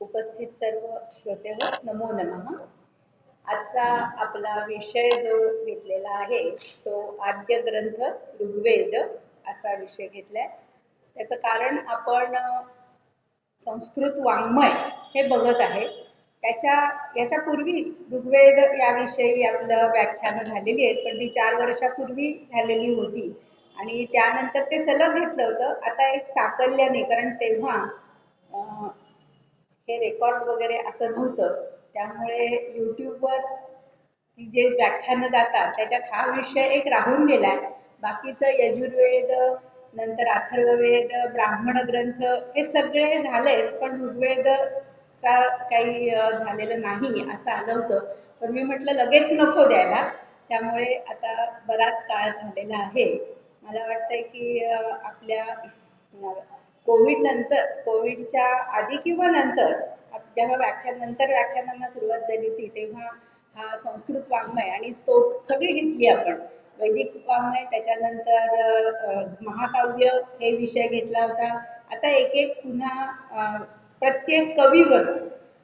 उपस्थित सर्व श्रोतेहो नमो नमः। आजचा आपला विषय जो घेतलेला आहे तो आद्य ग्रंथ ऋग्वेद असा विषय घेतलाय। त्याचं कारण आपण संस्कृत वाङ्मय हे बघत आहे। याच्यापूर्वी ऋग्वेद याविषयी आपलं व्याख्यानं झालेली आहेत, पण ती 4 वर्षापूर्वी झालेली होती आणि त्यानंतर ते सलग घेतलं होतं। आता एक साकल्याने, कारण तेव्हा हे रेकॉर्ड वगैरे असं नव्हतं, त्यामुळे यूट्यूबवर जे व्याख्यानं जातात त्याच्यात हा विषय एक राहून गेलाय। बाकीचं यजुर्वेद, नंतर अथर्ववेद, ब्राह्मण ग्रंथ हे सगळे झाले, पण ऋग्वेदचा काही झालेलं नाही असं आलं होतं। पण मी म्हटलं लगेच नको द्यायला, त्यामुळे आता बराच काळ झालेला आहे। मला वाटतंय की आपल्या कोविडच्या आधी किंवा नंतर जेव्हा व्याख्यानांना सुरुवात झाली होती तेव्हा हा संस्कृत वाङ्मय आणि सगळी घेतली आपण, वैदिक वाङ्मय, त्याच्यानंतर महाकाव्य हे विषय घेतला होता। आता एक एक पुन्हा प्रत्येक कवीवर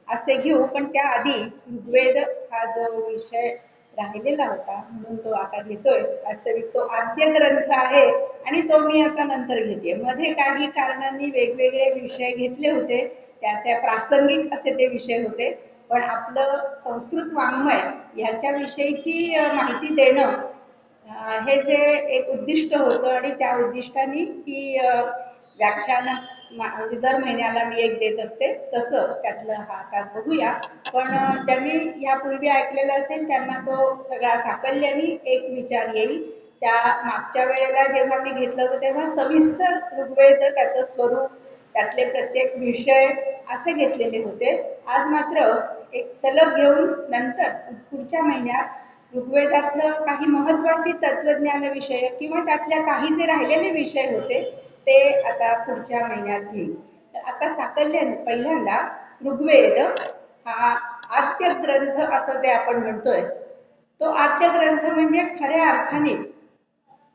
असे घेऊ, पण त्याआधी ऋग्वेद हा जो विषय राहिलेला होता म्हणून तो आता घेतोय। वास्तविक तो आद्य ग्रंथ आहे आणि तो मी आता नंतर घेते। मध्ये काही कारणांनी वेगवेगळे विषय घेतले होते, त्या प्रासंगिक असे ते विषय होते, पण आपलं संस्कृत वाङ्मय ह्याच्याविषयीची माहिती देणं हे जे एक उद्दिष्ट होतं आणि त्या उद्दिष्टाने ही व्याख्यान दर महिन्याला मी एक देत असते, तसं त्यातलं हा आता बघूया। पण त्यांनी यापूर्वी ऐकलेलं असेल त्यांना तो सगळा साकल्याने एक विचार येईल। त्या मागच्या वेळेला जेव्हा मी घेतलं होतं तेव्हा सविस्तर ऋग्वेद, त्याचं स्वरूप, त्यातले प्रत्येक विषय असे घेतलेले होते। आज मात्र एक सलग घेऊन नंतर पुढच्या महिन्यात ऋग्वेदातलं काही महत्वाची तत्वज्ञान विषय किंवा त्यातल्या काही जे राहिलेले विषय होते ते आता पुढच्या महिन्यात घेईल। तर आता साकल्याने पहिल्यांदा ऋग्वेद हा आद्य ग्रंथ असं जे आपण म्हणतोय, तो आद्य ग्रंथ म्हणजे खऱ्या अर्थानेच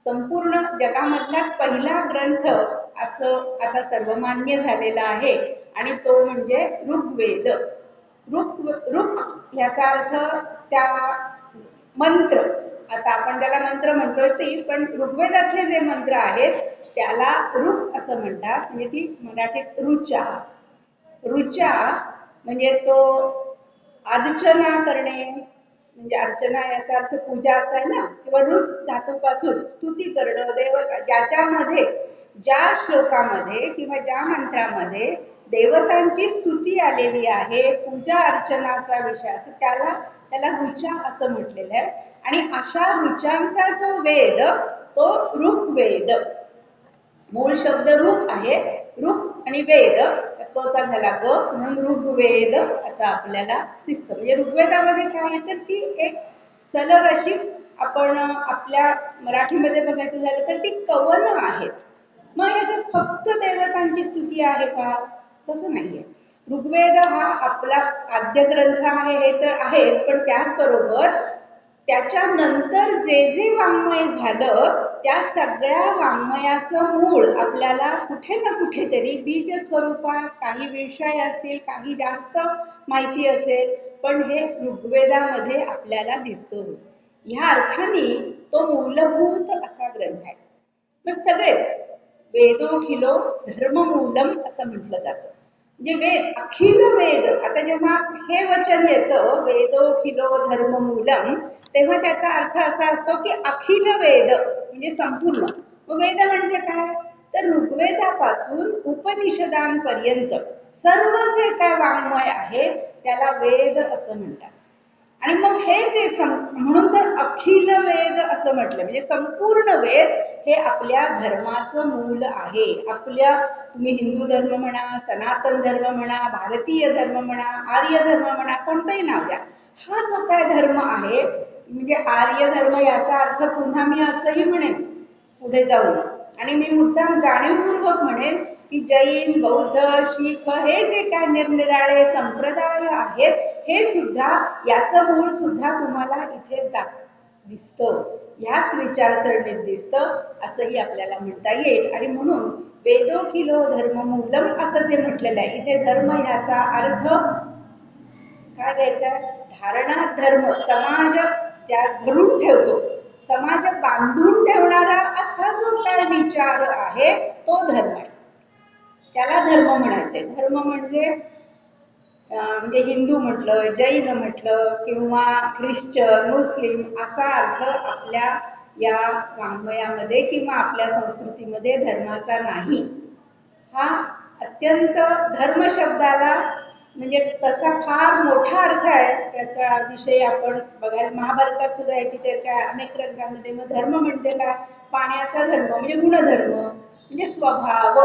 संपूर्ण जगामधलाच पहिला ग्रंथ असं आता सर्वमान्य झालेला आहे आणि तो म्हणजे ऋग्वेद। ऋक याचा अर्थ त्या मंत्र, आता आपण त्याला मंत्र म्हणतोय ती, पण ऋग्वेदातले जे मंत्र आहेत त्याला ऋक असं म्हणतात, म्हणजे ती मराठीत ऋचा। ऋचा म्हणजे तो अर्चना करणे, म्हणजे अर्चना याचा अर्थ पूजा असा आहे ना, किंवा ऋत धातूपासून स्तुती करणं देवता, ज्याच्यामध्ये ज्या श्लोकामध्ये किंवा ज्या मंत्रामध्ये देवतांची स्तुती आलेली आहे, पूजा अर्चनाचा विषय असं त्याला ऋचा असं म्हटलेलं आहे। आणि अशा ऋचांचा जो वेद तो ऋग्वेद, मूळ शब्द ऋक आहे, ऋक आणि वेद कचा झाला ग म्हणून ऋग्वेद असं आपल्याला दिसतं। म्हणजे ऋग्वेदामध्ये काय आहे तर ती एक सलग अशी, आपण आपल्या मराठीमध्ये बघायचं झालं तर ती कवनं आहेत। मग याच्यात फक्त देवतांची स्तुती आहे का? तसं नाहीये। ऋग्वेद हा आपला आद्य ग्रंथ आहे हे तर आहेच, पण त्याचबरोबर त्याच्यानंतर जे जे वाङ्मय झालं त्या सगळ्या वाङ्मयाचं मूळ आपल्याला कुठे ना कुठेतरी बीज स्वरूपात, काही विषय असतील, काही जास्त माहिती असेल, पण हे ऋग्वेदामध्ये आपल्याला दिसतो। ह्या अर्थाने तो मूलभूत असा ग्रंथ आहे। पण सगळेच वेदोखिलो धर्ममूलम असं म्हटलं जातं, म्हणजे वेद, अखिल वेद। आता जेव्हा हे वचन येतं वेदोखिलो धर्ममूलम, तेव्हा त्याचा अर्थ असा असतो की अखिल वेद म्हणजे संपूर्ण। वेद म्हणजे काय तर ऋग्वेदापासून उपनिषदांपर्यंत सर्व जे काय वाङ्मय आहे त्याला वेद असं म्हणतात। आणि मग हे जे म्हणून तर अखिल वेद असं म्हटलं, म्हणजे संपूर्ण वेद हे आपल्या धर्माचं मूल आहे। आपल्या, तुम्ही हिंदू धर्म म्हणा, सनातन धर्म म्हणा, भारतीय धर्म म्हणा, आर्य धर्म म्हणा, कोणतंही नाव द्या, हा जो काय धर्म आहे, म्हणजे आर्य धर्म याचा अर्थ पुन्हा मी असंही म्हणेन पुढे जाऊन, आणि मी मुद्दाम जाणीवपूर्वक म्हणेन की जैन, बौद्ध, शीख हे जे काय निरनिराळे संप्रदाय आहेत हे सुद्धा, याचं मूळ सुद्धा तुम्हाला इथेच दिसतं, ह्याच विचारसरणीत दिसतं असंही आपल्याला म्हणता येईल। आणि म्हणून वेदोखिलो धर्ममूलम असं जे म्हटलेलं आहे, इथे धर्म ह्याचा अर्थ काय घ्यायचा? धारणा धर्म, समाज ज्या धरून ठेवतो, समाज बांधून ठेवणारा असा जो काय विचार आहे तो धर्म आहे, त्याला धर्म म्हणायचे. धर्म म्हणजे हिंदू म्हटलं, जैन म्हटलं किंवा ख्रिश्चन, मुस्लिम असा अर्थ आपल्या या वाङ्मयामध्ये किंवा आपल्या संस्कृतीमध्ये धर्माचा नाही. हा अत्यंत धर्म शब्दाला म्हणजे तसा फार मोठा अर्थ आहे, त्याचा विषय आपण बघायला महाभारतात सुद्धा याची चर्चा आहे अनेक ग्रंथांमध्ये. मग धर्म म्हणजे काय? पाण्याचा धर्म म्हणजे गुणधर्म, म्हणजे स्वभाव.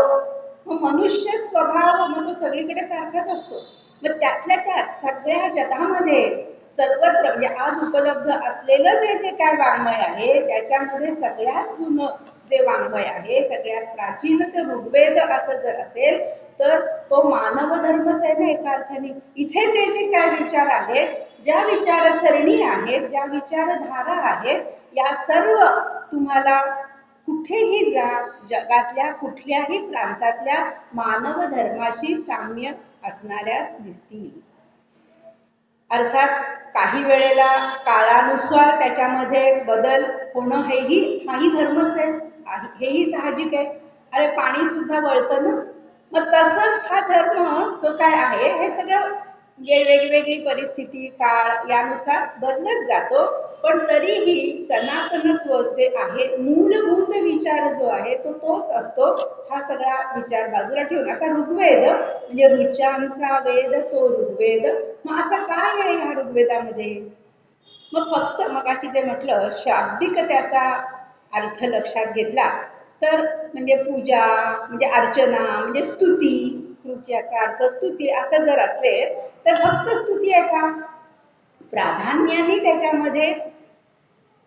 मग मनुष्य स्वभाव मग तो सगळीकडे सारखाच असतो. मग त्यातल्या त्यात सगळ्या जगामध्ये सर्वत्र म्हणजे आज उपलब्ध असलेलं जे काय वाङ्मय आहे त्याच्यामध्ये सगळ्यात जुनं जे वाङ्मय आहे, सगळ्यात प्राचीन ते ऋग्वेद असं जर असेल तर तो मानव धर्मच आहे ना एका अर्थाने. इथे जे काय विचार आहेत, ज्या विचारसरणी आहेत, ज्या विचारधारा आहेत, या सर्व तुम्हाला कुठेही जा, जगातल्या कुठल्याही प्रांतातल्या मानव धर्माशी साम्य असणाऱ्याच दिसतील. अर्थात काही वेळेला काळानुसार त्याच्यामध्ये बदल होणं हाही धर्मच आहे, हेही साहजिक आहे. अरे पाणी सुद्धा वळतं ना. मग तसंच हा धर्म जो काय आहे हे सगळं वेगवेगळी परिस्थिती काळ यानुसार बदलत जातो, पण तरीही सनातनत्व जे आहे, मूलभूत विचार जो आहे तो तोच असतो. हा सगळा विचार बाजूला ठेवून आता ऋग्वेद म्हणजे ऋचांचा वेद तो ऋग्वेद. मग असं काय आहे ह्या ऋग्वेदामध्ये? मग फक्त मगाशी जे म्हटलं शाब्दिक त्याचा अर्थ लक्षात घेतला तर म्हणजे पूजा म्हणजे अर्चना म्हणजे स्तुती, याचा अर्थ स्तुती असं जर असेल तर फक्त स्तुती आहे का? प्राधान्याने त्याच्यामध्ये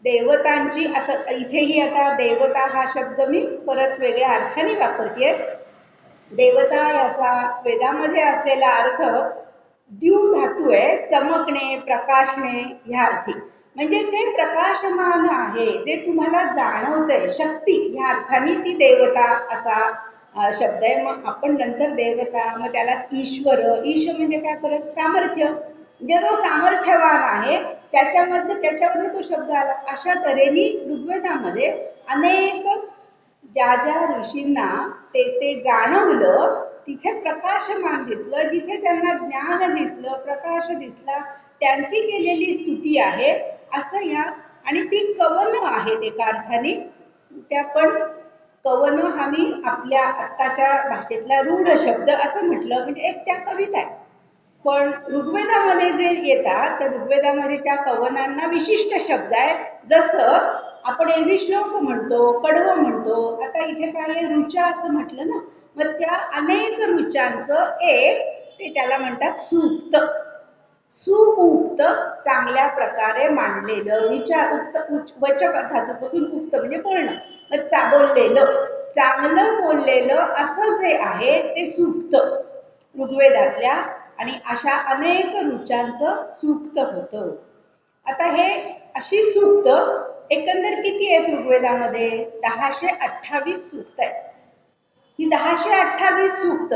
देवतांची, असं इथेही आता देवता हा शब्द मी परत वेगळ्या अर्थाने वापरतेय. देवता याचा वेदामध्ये असलेला अर्थ द्यू धातू आहे, चमकणे प्रकाशणे ह्या अर्थी. म्हणजे जे प्रकाशमान आहे, जे तुम्हाला जाणवतंय, शक्ती ह्या अर्थाने ती देवता असा शब्द आहे. मग आपण नंतर देवता, मग त्यालाच ईश्वर, ईश म्हणजे काय? परत सामर्थ्य, म्हणजे जो सामर्थ्यवान आहे त्याच्यावरून तो शब्द आला. अशा तऱ्हेने ऋग्वेदामध्ये अनेक ज्या ऋषींना ते जाणवलं, तिथे प्रकाशमान दिसलं, जिथे त्यांना ज्ञान दिसलं, प्रकाश दिसला, त्यांची केलेली स्तुती आहे असं या. आणि ती कवन आहेत एका अर्थाने. त्या पण कवन हा मी आपल्या आत्ताच्या भाषेतला रूढ शब्द असं म्हटलं, म्हणजे एक त्या कविता आहे. पण ऋग्वेदामध्ये जे येतात तर ऋग्वेदामध्ये त्या कवनांना विशिष्ट शब्द आहे. जसं आपण एरवी श्लोक म्हणतो, कडवं म्हणतो. आता इथे काय ऋचा असं म्हटलं ना, मग त्या अनेक ऋचांचं एक ते त्याला म्हणतात सूक्त. सुउक्त चांगल्या प्रकारे मांडलेलं, विचार वचक धातूपासून उक्त म्हणजे बोलणं, मग बोललेलं, चांगलं बोललेलं असं जे आहे ते सूक्त ऋग्वेदातल्या. आणि अशा अनेक ऋचांचं सूक्त होतं. आता हे अशी सूक्त एकंदर किती आहेत ऋग्वेदामध्ये? 1028 सूक्त आहेत. ही 1028 सूक्त,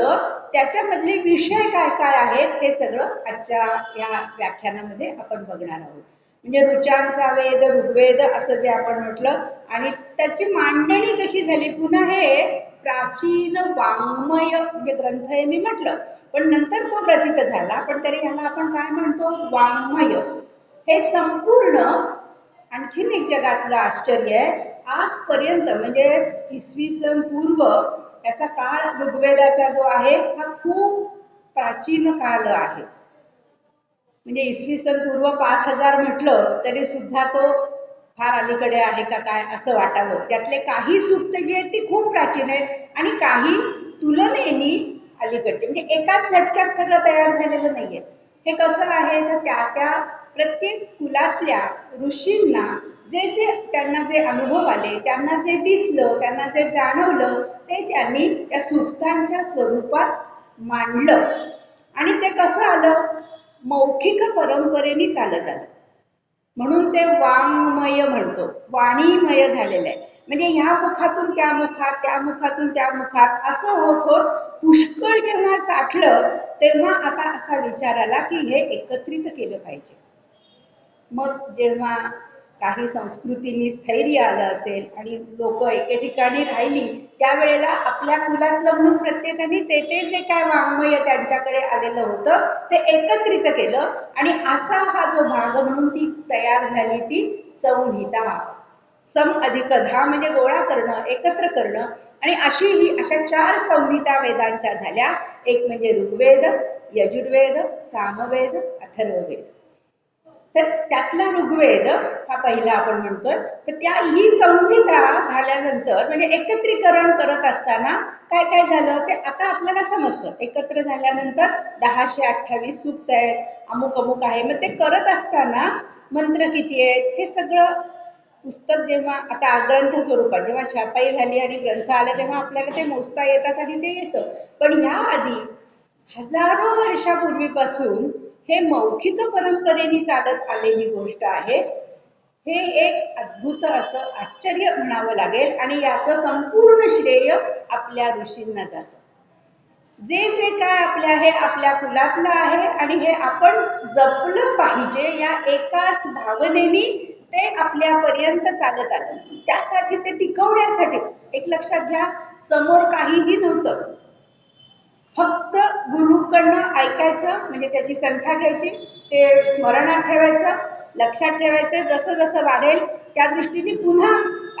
त्याच्यामधले विषय काय काय आहेत हे सगळं आजच्या या व्याख्यानामध्ये आपण बघणार आहोत. म्हणजे ऋचांचा वेद ऋग्वेद असं जे आपण म्हटलं, आणि त्याची मांडणी कशी झाली. पुन्हा हे प्राचीन वाङ्मय म्हणजे ग्रंथ आहे मी म्हटलं, पण नंतर तो ग्रथित झाला, पण तरी ह्याला आपण काय म्हणतो? वाङ्मय. हे संपूर्ण आणखीन एक जगातलं आश्चर्य आहे. आजपर्यंत म्हणजे इसवी सन पूर्व त्याचा काळ ऋग्वेदाचा जो आहे हा खूप प्राचीन काळ आहे. म्हणजे इसवी सन पूर्व 5000 म्हटलं तरी सुद्धा तो फार अलीकडे आहे का काय असं वाटावं. त्यातले काही सूक्त जी आहेत ती खूप प्राचीन आहेत आणि काही तुलनेनी अलीकडचे, म्हणजे एकाच झटक्यात सगळं तयार झालेलं नाहीये. हे कसं आहे तर त्या प्रत्येक कुलातल्या ऋषींना जे त्यांना जे अनुभव आले, त्यांना जे दिसलं, त्यांना जे जाणवलं, ते त्यांनी त्या सूक्तांच्या स्वरूपात मांडलं. आणि ते कसं आलं? मौखिक परंपरेने चालत आलं, म्हणून ते वाङ्मय म्हणतो, वाणीमय झालेलं आहे. म्हणजे ह्या मुखातून त्या मुखात, त्या मुखातून त्या मुखात असं होत होत पुष्कळ जेव्हा साठलं तेव्हा आता असा विचार आला की हे एकत्रित केलं पाहिजे. मग जेव्हा काही संस्कृतींनी स्थैर्य आलं असेल आणि लोक एके ठिकाणी राहिली त्यावेळेला आपल्या कुलातलं म्हणून प्रत्येकाने ते जे काय वाङ्मय त्यांच्याकडे आलेलं होतं ते एकत्रित केलं आणि असा हा जो भाग म्हणून ती तयार झाली ती संहिता. सम अधिक धा म्हणजे गोळा करणं, एकत्र करणं. आणि अशा 4 संहिता वेदांच्या झाल्या. एक म्हणजे ऋग्वेद, यजुर्वेद, सामवेद, अथर्ववेद. तर त्यातला ऋग्वेद हा पहिला आपण म्हणतोय. तर त्या ही संहिता झाल्यानंतर म्हणजे एकत्रीकरण करत असताना काय काय झालं ते आता आपल्याला समजतं. एकत्र झाल्यानंतर 1028 सूक्त आहेत, अमुक अमुक आहे. मग ते करत असताना मंत्र किती आहेत हे सगळं पुस्तक जेव्हा आता ग्रंथ स्वरूपात जेव्हा छापाई झाली आणि ग्रंथ आले तेव्हा आपल्याला ते मोजता येतात आणि ते येतं. पण ह्या आधी हजारो वर्षापूर्वीपासून हे मौखिक परंपरेने चालत आलेली गोष्ट आहे. हे एक अद्भुत असं आश्चर्य म्हणावं लागेल आणि याचं संपूर्ण श्रेय आपल्या ऋषींना जातं. जे जे काय आपल्या हे आपल्या कुलातलं आहे आणि हे आपण जपलं पाहिजे या एकाच भावनेने ते आपल्यापर्यंत चालत आलं. त्यासाठी ते टिकवण्यासाठी एक लक्षात घ्या, समोर काहीही नव्हतं. फक्त गुरुकडनं ऐकायचं म्हणजे त्याची संख्या घ्यायची, ते स्मरणात ठेवायचं, लक्षात ठेवायचं, जसं जसं वाढेल त्या दृष्टीने पुन्हा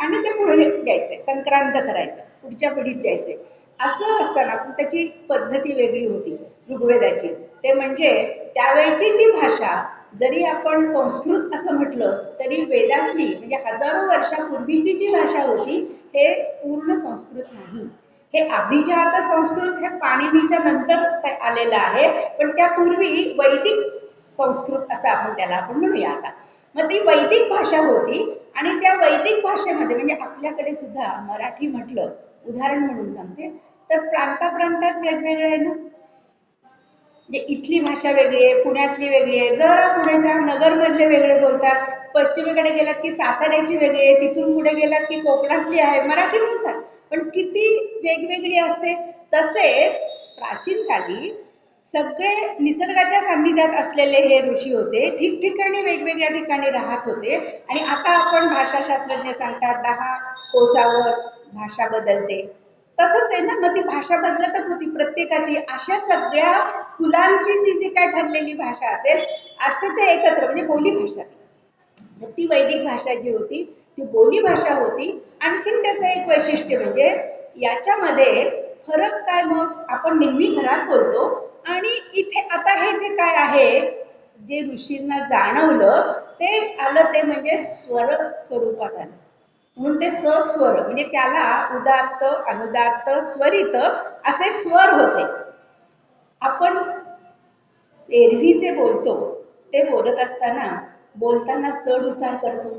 आणि ते पुढे द्यायचे, संक्रांत करायचं, पुढच्या पिढीत द्यायचे. असं असताना त्याची पद्धती वेगळी होती ऋग्वेदाची. ते म्हणजे त्यावेळची जी भाषा जरी आपण संस्कृत असं म्हटलं तरी वेदातली म्हणजे हजारो वर्षापूर्वीची जी भाषा होती हे पूर्ण संस्कृत नाही. हे अभिजात संस्कृत हे पाणिनीच्या नंतर आलेलं आहे. पण त्यापूर्वी वैदिक संस्कृत असं आपण त्याला आपण म्हणूया आता. मग ती वैदिक भाषा होती आणि त्या वैदिक भाषेमध्ये म्हणजे आपल्याकडे सुद्धा मराठी म्हटलं उदाहरण म्हणून सांगते तर प्रांताप्रांतात वेगवेगळे आहे ना. म्हणजे इथली भाषा वेगळी आहे, पुण्यातली वेगळी आहे, जरा पुढे जा नगरमधले वेगळे बोलतात, पश्चिमेकडे गेलात की साताऱ्याची वेगळी आहे, तिथून पुढे गेलात की कोकणातली आहे, मराठी बोलतात. पण किती वेगवेगळी असते. तसेच प्राचीन काली सगळे निसर्गाच्या सान्निध्यात असलेले हे ऋषी होते, ठिकठिकाणी वेगवेगळ्या ठिकाणी राहत होते. आणि आता आपण भाषाशास्त्रज्ञ सांगतात 10 कोसावर भाषा बदलते, तसंच आहे ना. मग ती भाषा बदलतच होती प्रत्येकाची. अशा सगळ्या कुलांची जी जी काय ठरलेली भाषा असेल असते ते एकत्र म्हणजे बोली भाषा. ती वैदिक भाषा जी होती ती बोली भाषा होती. आणखीन त्याचं एक वैशिष्ट्य म्हणजे याच्यामध्ये फरक काय, मग आपण नेहमी घरात बोलतो आणि इथे आता हे जे काय आहे जे ऋषींना जाणवलं ते आलं ते म्हणजे स्वर स्वरूपात आलं. म्हणून ते सस्वर म्हणजे त्याला उदात्त, अनुदात्त, स्वरित असे स्वर होते. आपण एरवी जे बोलतो ते बोलत असताना बोलताना चढ उतार करतो,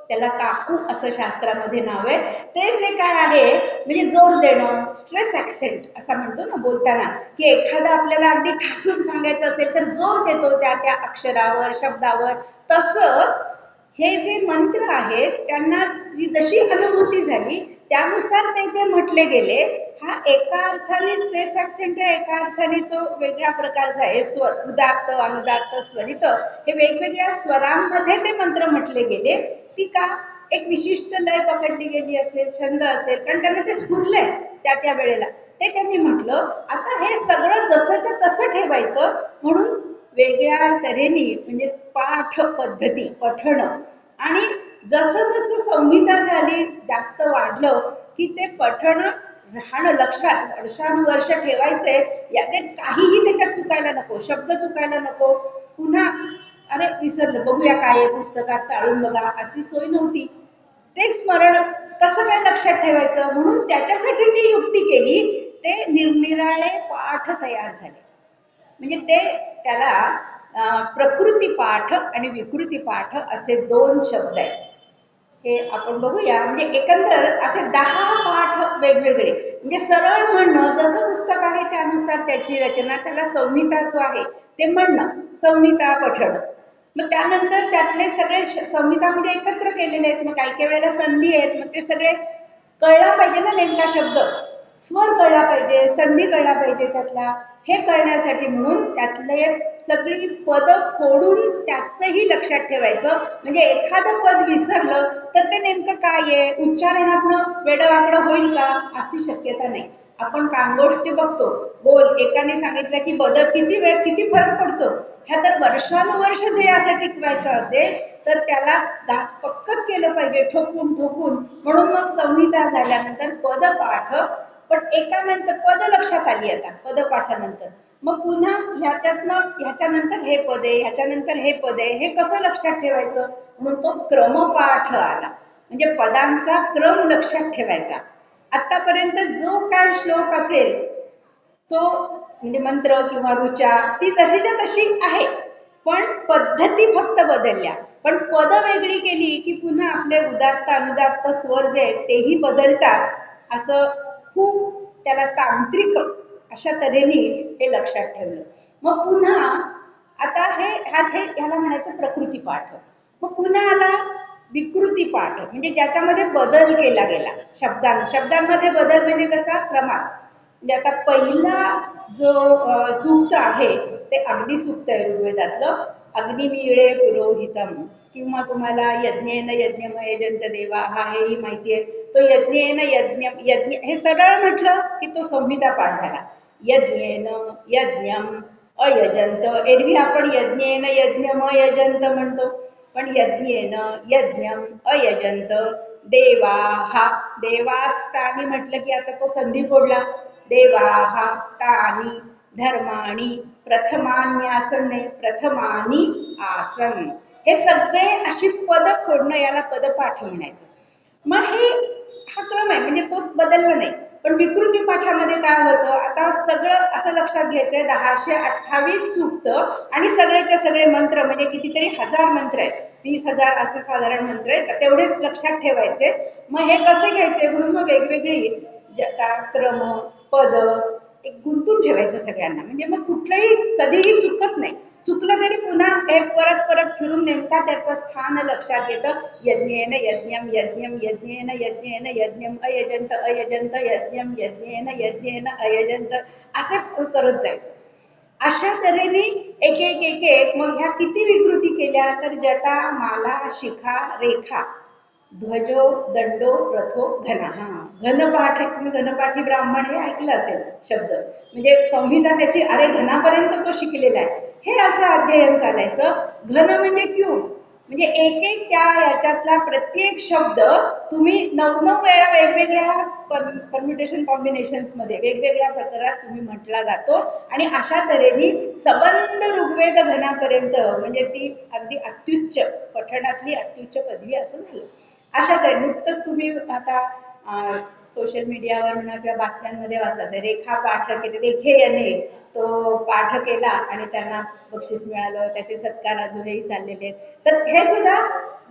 त्याला काकू असं शास्त्रामध्ये नाव आहे. ते जे काय आहे म्हणजे जोर देणं, स्ट्रेस ऍक्सेंट असा म्हणतो ना बोलताना, की एखादा आपल्याला अगदी ठासून सांगायचं असेल तर जोर देतो त्या त्या अक्षरावर, शब्दावर. तसंच हे जे मंत्र आहेत त्यांना जशी अनुभूती झाली त्यानुसार ते जे म्हटले गेले. हा एका अर्थाने स्ट्रेस ऍक्सेंट आहे, एका अर्थाने तो वेगळ्या प्रकारचा आहे. स्वर उदात्त, अनुदात्त, स्वरित हे वेगवेगळ्या स्वरांमध्ये ते मंत्र म्हटले गेले. ती का एक विशिष्ट लय पकडली गेली असेल, छंद असेल, कारण त्यांना ते स्फुरलंय त्या त्या वेळेला ते त्यांनी म्हटलं. आता हे सगळं जसंच्या तसं ठेवायचं म्हणून वेगळ्या तऱ्हेने म्हणजे पाठ पद्धती, पठण आणि जसं जसं संहिता झाली जास्त वाढलं की ते पठण राहणं लक्षात वर्षानुवर्ष ठेवायचे. यात काहीही त्याच्यात चुकायला नको, शब्द चुकायला नको. पुन्हा अरे विसरलं, बघूया काय आहे पुस्तकात, चाळून बघा, अशी सोय नव्हती. ते स्मरण कसं काय लक्षात ठेवायचं म्हणून त्याच्यासाठी जी युक्ती केली ते निरनिराळे पाठ तयार झाले. म्हणजे ते त्याला प्रकृती पाठ आणि विकृती पाठ असे 2 शब्द आहेत. हे आपण बघूया. म्हणजे एकंदर असे 10 पाठ वेगवेगळे म्हणजे सरळ म्हणणं जसं पुस्तक आहे त्यानुसार त्याची रचना, त्याला संहिता जो आहे ते म्हणणं, संहिता पठण. मग त्यानंतर त्यातले सगळे संहिता म्हणजे एकत्र केलेले आहेत. मग काही काही वेळेला संधी आहेत, मग ते सगळे कळला पाहिजे ना नेमका शब्द, स्वर कळला पाहिजे, संधी कळला पाहिजे त्यातला. हे कळण्यासाठी म्हणून त्यातले सगळी पद फोडून त्याचंही लक्षात ठेवायचं. म्हणजे एखादं पद विसरलं तर ते नेमकं काय आहे, उच्चारणातनं वेडवाकडं होईल का, अशी शक्यता नाही. आपण कानगोष्टी बघतो, बोल एकाने सांगितलं की बदल किती वेळ किती फरक पडतो. ह्या तर वर्षानुवर्ष जे असं टिकवायचं असेल तर त्याला घास पक्कच केलं पाहिजे, ठोकून ठोकून. म्हणून मग संहिता झाल्यानंतर पदपाठ, पण एकानंतर पद लक्षात आली आता पदपाठानंतर. मग पुन्हा ह्याच्यानंतर हे पद आहे, ह्याच्यानंतर हे पद आहे, हे कसं लक्षात ठेवायचं, म्हणून तो क्रमपाठ आला. म्हणजे पदांचा क्रम लक्षात ठेवायचा. आतापर्यंत जो काय श्लोक असेल तो म्हणजे मंत्र किंवा ऋचा ती जशीच्या तशी आहे, पण पद्धती फक्त बदलल्या. पण पद वेगळी केली की पुन्हा आपले उदात्त अनुदात्त स्वर जे आहेत तेही बदलतात. असं खूप त्याला तांत्रिक अशा तऱ्हेने हे लक्षात ठेवलं. मग पुन्हा आता ह्याला म्हणायचं प्रकृती पाठ. मग पुन्हा आला विकृती पाठ, म्हणजे ज्याच्यामध्ये बदल केला गेला. शब्दांमध्ये बदल म्हणजे कसा, क्रमात. म्हणजे आता पहिला जो सूक्त आहे ते अग्नी सूक्त आहे ऋग्वेदातलं. अग्निमीळे पुरोहितम, किंवा तुम्हाला यज्ञेन यज्ञम यजंत देवा हा हेही माहिती आहे. तो यज्ञेन यज्ञ हे सरळ म्हटलं की तो संहिता पाठ झाला. यज्ञेन यज्ञम अयजंत, एरवी आपण यज्ञेन यज्ञम अयजंत म्हणतो, पण यज्ञेन यज्ञम अयजंत देवाहा, देवास्तानी म्हटलं की आता तो संधी फोडला. देवाहा तानी धर्माणी प्रथमान्यासन नाही, प्रथमानी आसन. हे सगळे अशी पद फोडणं याला पदपाठ म्हणायचं. मग हा क्रम आहे, म्हणजे तो बदलला नाही. पण विकृती पाठामध्ये काय होतं, आता सगळं असं लक्षात घ्यायचंय, 1028 सूक्त आणि सगळेच्या सगळे मंत्र, म्हणजे कितीतरी हजार मंत्र आहेत, 20,000 असे साधारण मंत्र आहेत, तेवढेच लक्षात ठेवायचे. मग हे कसे घ्यायचे, म्हणून मग वेगवेगळी जटा क्रम पद एक गुंतून ठेवायचं सगळ्यांना. म्हणजे मग कुठलंही कधीही चुकत नाही. चुकलं तरी पुन्हा हे परत परत फिरून नेमका त्याचं स्थान लक्षात येतं. यज्ञेन यज्ञम यज्ञम यज्ञेन यज्ञेन यज्ञम अयजंत अयजंत यज्ञम यज्ञेन यज्ञेन अयजंत, असं करत जायचं. अशा तऱ्हेने एक एक एक एक. मग ह्या किती विकृती केल्या, तर जटा माला शिखा रेखा ध्वजो दंडो रथो घना. घनपाठ आहे, तुम्ही घनपाठी ब्राह्मण हे ऐकलं असेल शब्द, म्हणजे संहिता त्याची अरे घनापर्यंत तो शिकलेला आहे, हे असं अध्ययन चालायचं. घन म्हणजे क्यूब, म्हणजे एक एक त्या याच्यातला प्रत्येक शब्द तुम्ही 9 वेळा वेगवेगळ्या परम्युटेशन कॉम्बिनेशन्स मध्ये वेगवेगळ्या प्रकारात तुम्ही म्हटला जातो. आणि अशा तऱ्हेने सबंध ऋग्वेद घनापर्यंत, म्हणजे ती अगदी अत्युच्च पठणातली अत्युच्च पदवी असं झालं. अशा तऱ्हे नुकतंच तुम्ही आता सोशल मीडियावर म्हणा किंवा बातम्यांमध्ये वाचता, रेखा पाठ केले, रेखे याने तो पाठ केला आणि त्यांना बक्षीस मिळालं, त्याचे सत्कार अजूनही चाललेले आहेत. तर हे सुद्धा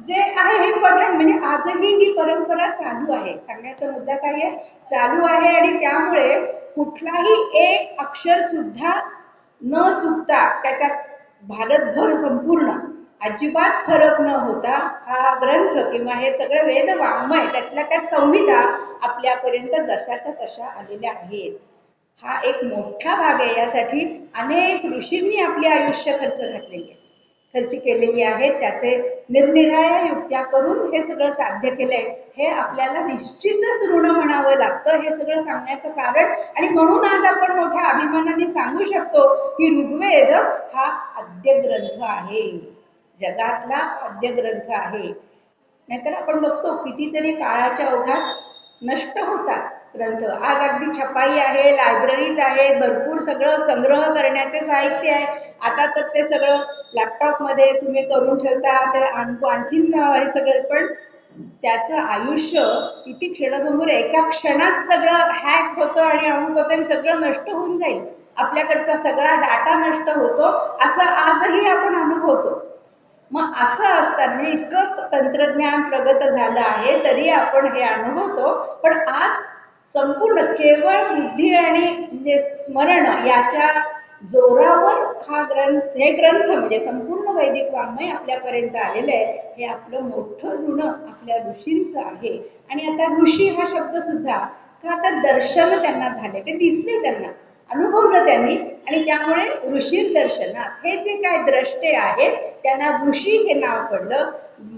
जे आहे हे पठण, म्हणजे आजही ही परंपरा चालू आहे. सांगण्याचा मुद्दा काय आहे, चालू आहे. आणि त्यामुळे कुठलाही एक अक्षर सुद्धा न चुकता त्याच्यात भारतभर संपूर्ण अजिबात फरक न होता हा ग्रंथ किंवा हे सगळं वेद वाङ्मय त्यातल्या त्यात संहिता आपल्यापर्यंत जशाच्या तशा आलेल्या आहेत. हा एक मोठा भाग आहे. यासाठी अनेक ऋषींनी आपले आयुष्य खर्च केलेली आहे. त्याचे निरनिराळ्या युक्त्या करून हे सगळं साध्य केलंय. हे आपल्याला निश्चितच ऋण म्हणावं लागतं, हे सगळं सांगण्याचं कारण. आणि म्हणून आज आपण मोठ्या अभिमानाने सांगू शकतो की ऋग्वेद हा आद्य ग्रंथ आहे, जगातला आद्य ग्रंथ आहे. नाहीतर आपण बघतो कितीतरी काळाच्या ओघात नष्ट होतात ग्रंथ. आज अगदी छपाई आहे, लायब्ररीज आहेत, भरपूर सगळं संग्रह करण्याचे साहित्य आहे. आता तर ते सगळं लॅपटॉपमध्ये तुम्ही करून ठेवता, ते आणखीन हे सगळं. पण त्याचं आयुष्य किती क्षणभंगूर, एका क्षणात सगळं हॅक होतं आणि अमुक होतं आणि सगळं नष्ट होऊन जाईल. आपल्याकडचा सगळा डाटा नष्ट होतो, असं आजही आपण अनुभवतो. मग असं असताना, म्हणजे इतकं तंत्रज्ञान प्रगत झालं आहे तरी आपण हे अनुभवतो. पण आज संपूर्ण केवळ बुद्धी आणि म्हणजे स्मरण याच्या जोरावर हे ग्रंथ म्हणजे संपूर्ण वैदिक वाङ्मय आपल्यापर्यंत आलेलं आहे. हे आपलं मोठं ऋण आपल्या ऋषींचं आहे. आणि आता ऋषी हा शब्द सुद्धा का आता दर्शन त्यांना झाले, ते दिसले त्यांना, अनुभवलं त्यांनी, आणि त्यामुळे ऋषी दर्शनात हे जे काय द्रष्टे आहेत त्यांना ऋषी हे नाव पडलं.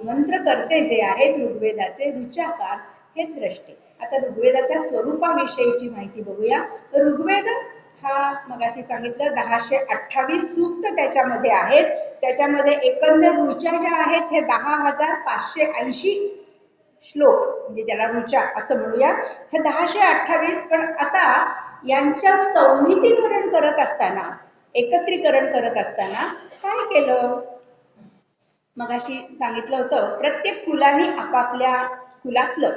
मंत्रकर्ते जे आहेत ऋग्वेदाचे ऋचाकार हे द्रष्टे. आता ऋग्वेदाच्या स्वरूपाविषयीची माहिती बघूया. ऋग्वेद हा मगाशी सांगितलं 1028 सूक्त त्याच्यामध्ये आहेत. त्याच्यामध्ये एकंदर ऋचा ज्या आहेत हे 10,580 श्लोक, म्हणजे ज्याला ऋचा असं म्हणूया, हे 1028. पण आता यांच्या संहितीकरण करत असताना, एकत्रीकरण करत असताना काय केलं? मगाशी सांगितलं होतं प्रत्येक कुलाने आपापल्या कुलातलं,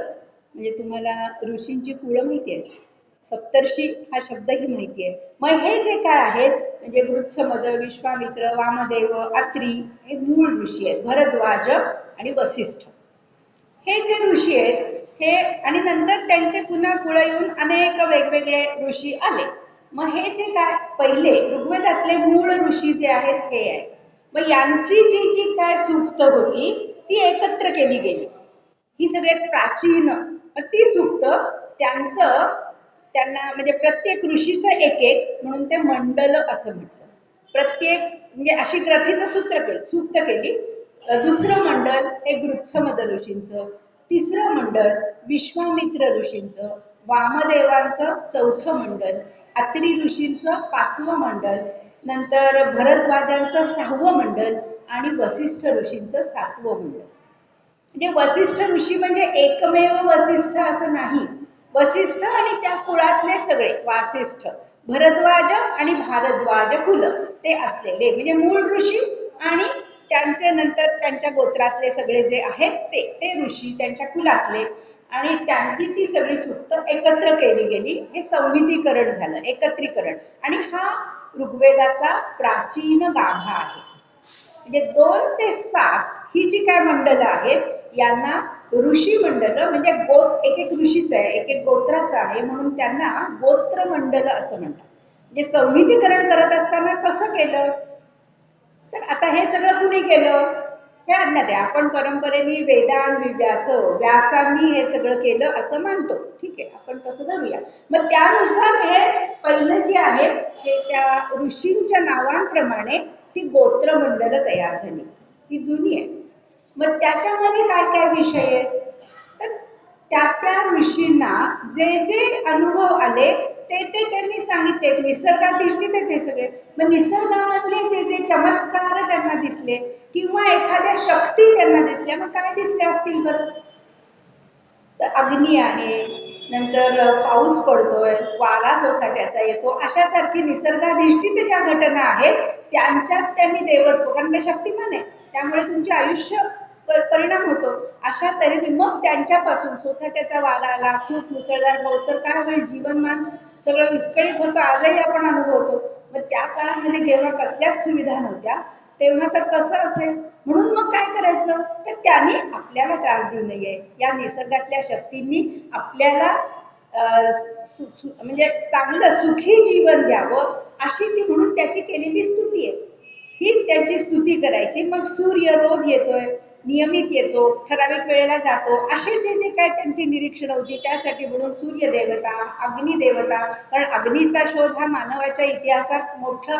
म्हणजे तुम्हाला ऋषींची कुळं माहिती आहे, सप्तर्षी हा शब्दही माहिती आहे. मग हे जे काय आहेत म्हणजे वृत्समद, विश्वामित्र, वामदेव, अत्री हे मूळ ऋषी आहेत. भरद्वाज आणि वसिष्ठ हे जे ऋषी आहेत हे, आणि नंतर त्यांचे पुन्हा कुळ येऊन अनेक वेगवेगळे ऋषी आले. मग हे जे काय पहिले ऋग्वेदातले मूळ ऋषी जे आहेत हे आहे. मग यांची जी जी काय सूक्त होती ती एकत्र केली गेली, ही सगळ्यात प्राचीन ती सूक्त. त्यांना म्हणजे प्रत्येक ऋषीचं एक एक म्हणून ते मंडल असं म्हटलं. प्रत्येक म्हणजे अशी ग्रथित सूक्त केली. दुसरं मंडल हे गृत्समद ऋषींचं, तिसरं मंडल विश्वामित्र ऋषींचं, वामदेवांचं चौथं मंडल, अत्री ऋषींचं पाचवं मंडल, नंतर भरद्वाजांचं 6वं मंडल आणि वसिष्ठ ऋषींचं 7वं मंडल. म्हणजे वसिष्ठ ऋषी म्हणजे एकमेव वसिष्ठ असं नाही. वसिष्ठ आणि त्या कुळातले सगळे वासिष्ठ, भरद्वाज आणि भारद्वाज कुल ते असलेले म्हणजे मूळ ऋषी, आणि त्यांचे नंतर त्यांच्या गोत्रातले सगळे जे आहेत ते ऋषी त्यांच्या कुलातले, आणि त्यांची ती सगळी सूक्त एकत्र केली गेली. हे संहितीकरण झालं, एकत्रीकरण. आणि हा ऋग्वेदाचा प्राचीन गाभा आहे. म्हणजे 2 ते 7 ही जी काय मंडलं आहेत यांना ऋषी मंडल, म्हणजे एक एक ऋषीच आहे, एक एक गोत्राचं आहे, म्हणून त्यांना गोत्र मंडल असं म्हणतात. म्हणजे संहितीकरण करत असताना कसं केलं? तर आता हे सगळं कुणी केलं? हे अज्ञात आहे. आपण परंपरेने वेदांत व्यासांनी हे सगळं केलं असं मानतो. ठीक आहे, आपण तसं धरूया. मग त्यानुसार हे पहिलं जे आहे हे त्या ऋषींच्या नावांप्रमाणे ती गोत्र मंडल तयार झाली, ती जुनी आहे. मग त्याच्यामध्ये काय काय विषय आहेत? तर त्या ऋषींना जे जे अनुभव आले ते त्यांनी सांगितले. निसर्गाधिष्ठित आहे ते सगळे. मग निसर्गामधले जे जे चमत्कार त्यांना दिसले किंवा एखाद्या शक्ती त्यांना दिसल्या, मग काय दिसले असतील बरं? तर अग्नी आहे, नंतर पाऊस पडतोय, वारा सोसाट्याचा येतो, अशासारखी निसर्गाधिष्ठित ज्या घटना आहेत त्यांच्यात त्यांनी देवत्व, कारण ते शक्तिमान आहे त्यामुळे तुमचे आयुष्य परिणाम होतो. अशा तऱ्हेने मग त्यांच्यापासून सोसाट्याचा वारा आला, खूप मुसळधार पाऊस, तर काय होईल? जीवनमान सगळं विस्कळीत होतं. आजही आपण अनुभवतो. मग त्या काळामध्ये जेव्हा कसल्याच सुविधा नव्हत्या तेव्हा तर कसं असेल? म्हणून मग काय करायचं? तर त्यांनी आपल्याला त्रास देऊ नये, या निसर्गातल्या शक्तींनी आपल्याला म्हणजे चांगलं सुखी जीवन द्यावं अशी ती म्हणून त्याची केलेली स्तुती आहे. ही त्यांची स्तुती करायची. मग सूर्य रोज येतोय, नियमित येतो, ठराविक वेळेला जातो, असे जे जे काय त्यांची निरीक्षण होती त्यासाठी म्हणून सूर्य देवता, अग्नी देवता, कारण अग्नीचा शोध हा मानवाच्या इतिहासात मोठं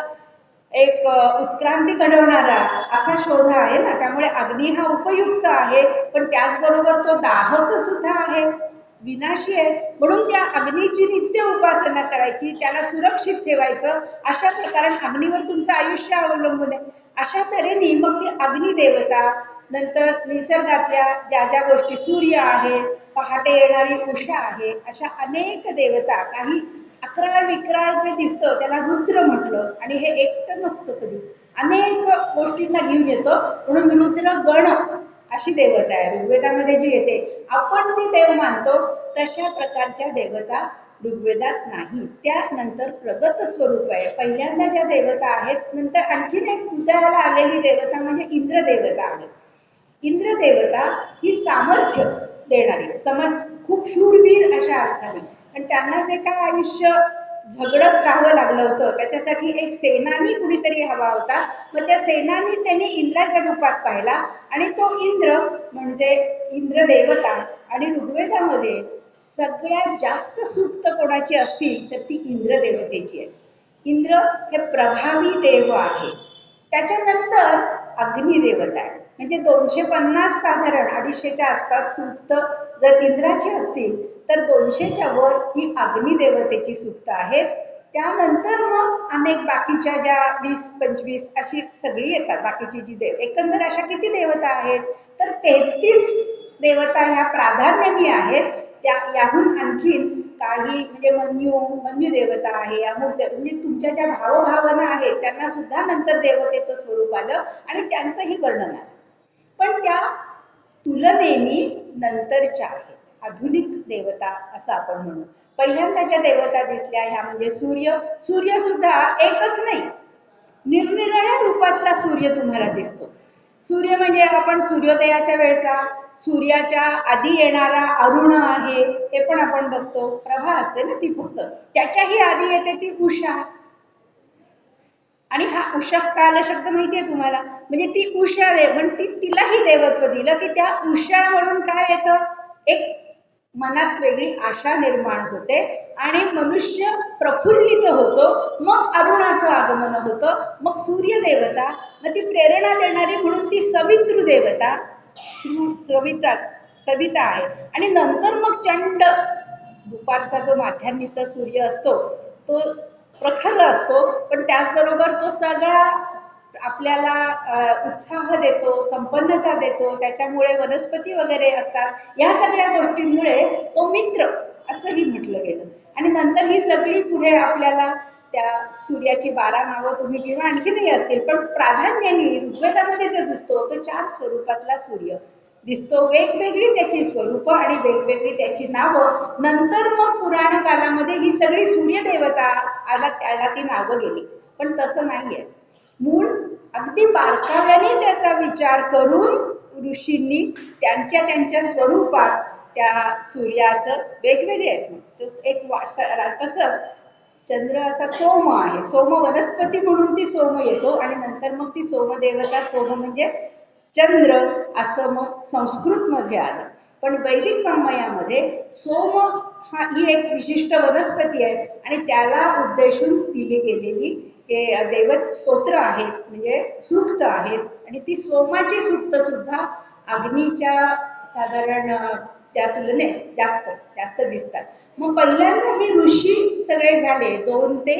एक उत्क्रांती घडवणारा असा शोध आहे ना, त्यामुळे अग्नी हा उपयुक्त आहे, पण त्याचबरोबर तो दाहक सुद्धा आहे, विनाशी आहे. म्हणून त्या अग्नीची नित्य उपासना करायची, त्याला सुरक्षित ठेवायचं. अशा प्रकारे अग्नीवर तुमचं आयुष्य अवलंबून आहे. अशा तऱ्हेने मग ती अग्नी देवता, नंतर निसर्गातल्या ज्या ज्या गोष्टी, सूर्य आहे, पहाटे येणारी उषा आहे, अशा अनेक देवता, काही अकराळ विक्राळ जे दिसतं त्याला रुद्र म्हटलं. आणि हे एकटं नसतं, कधी अनेक गोष्टींना घेऊन येतो, म्हणून रुद्र गण अशी देवता आहे ऋग्वेदामध्ये जी येते. आपण जे देव मानतो तशा प्रकारच्या देवता ऋग्वेदात नाही. त्यानंतर प्रगत स्वरूप आहे. पहिल्यांदा ज्या देवता आहेत, नंतर आणखीन एक उदयाला आलेली देवता म्हणजे इंद्र देवता आहे. इंद्र देवता ही सामर्थ्य देणारी, समज खूप शूरवीर अशा अर्थाने, पण त्यांना जे काय आयुष्य झगडत राहावं लागलं होतं. त्याच्यासाठी एक सेनानी कुणीतरी हवा होता. मग त्या सेनानी त्यांनी इंद्राच्या रूपात पाहिला आणि तो इंद्र म्हणजे इंद्र देवता. आणि ऋग्वेदामध्ये सगळ्यात जास्त सूक्त कोणाची असतील तर ती इंद्र देवतेची आहे. इंद्र हे प्रभावी देव आहे. त्याच्यानंतर अग्निदेवता आहे. म्हणजे 250 साधारण 250च्या आसपास सूक्त जर इंद्राची असतील तर 200च्या वर ही अग्निदेवतेची सूक्त आहेत. त्यानंतर मग अनेक बाकीच्या ज्या 20-25 अशी सगळी येतात बाकीची जी देव. एकंदर अशा किती देवता आहेत तर 33 देवता ह्या प्राधान्याने आहेत. त्या याहून आणखीन काही म्हणजे मन्यू देवता आहे, अमुक म्हणजे तुमच्या ज्या भावभावना आहेत त्यांना सुद्धा नंतर देवतेचं स्वरूप आलं आणि त्यांचंही वर्णन आलं. पण त्या तुलनेने नंतरच्या आहेत आधुनिक देवता असं आपण म्हणू. पहिल्यांदा ज्या देवता दिसल्या ह्या म्हणजे सूर्य सुद्धा एकच नाही, निरनिराळ्या रूपातला सूर्य तुम्हाला दिसतो. सूर्य म्हणजे आपण सूर्योदयाच्या वेळचा, सूर्याच्या आधी येणारा अरुण आहे हे पण आपण बघतो. प्रभा असते ना ती फक्त, त्याच्याही आधी येते ती उषा. आणि हा उषा काल शब्द माहितीये तुम्हाला, म्हणजे ती उषा म्हणजे तिलाही देवत्व दिलं की त्या उषा म्हणून काय येतं, एक मनात वेगळी आशा निर्माण होते आणि मनुष्य प्रफुल्लित होतो. मग अरुणाचं आगमन होतं, मग सूर्य देवता, मग ती प्रेरणा देणारी म्हणून ती सवितृ देवता सविता आहे. आणि नंतर मग चंड, दुपारचा जो माध्यान्नीचा सूर्य असतो तो प्रखर असतो, पण त्याचबरोबर तो सगळा आपल्याला उत्साह देतो, संपन्नता देतो. त्याच्यामुळे वनस्पती वगैरे असतात. या सगळ्या गोष्टींमुळे तो मित्र असंही म्हटलं गेलं. आणि नंतर ही सगळी पुढे आपल्याला त्या सूर्याची 12 नावं तुम्ही किंवा आणखीनही असतील, पण प्राधान्याने ऋग्वेदामध्ये जर दिसतो तो 4 स्वरूपातला सूर्य दिसतो. वेगवेगळी त्याची स्वरूप आणि वेगवेगळी त्याची नावं. नंतर मग पुराण कालामध्ये ही सगळी सूर्यदेवता आला, त्याला ती नावं गेली. पण तसं नाहीये. मूळ अगदी बारकाव्याने त्याचा विचार करून ऋषींनी त्यांच्या त्यांच्या स्वरूपात त्या सूर्याचं वेगवेगळे आहेत. एक तसंच चंद्र असा सोम आहे. सोम वनस्पती म्हणून ती सोम येतो आणि नंतर मग ती सोमदेवता, सोम म्हणजे चंद्र असं मग संस्कृत मध्ये आलं. पण वैदिक वाङ्मयामध्ये सोम ही एक विशिष्ट वनस्पती आहे आणि त्याला उद्देशून दिली गेलेली दैवत स्तोत्र आहेत, म्हणजे सूक्त आहेत. आणि ती सोमाची सूक्त सुद्धा अग्नीच्या साधारण त्या तुलनेत जास्त दिसतात. मग पहिल्यांदा हे ऋषी सगळे झाले 2 ते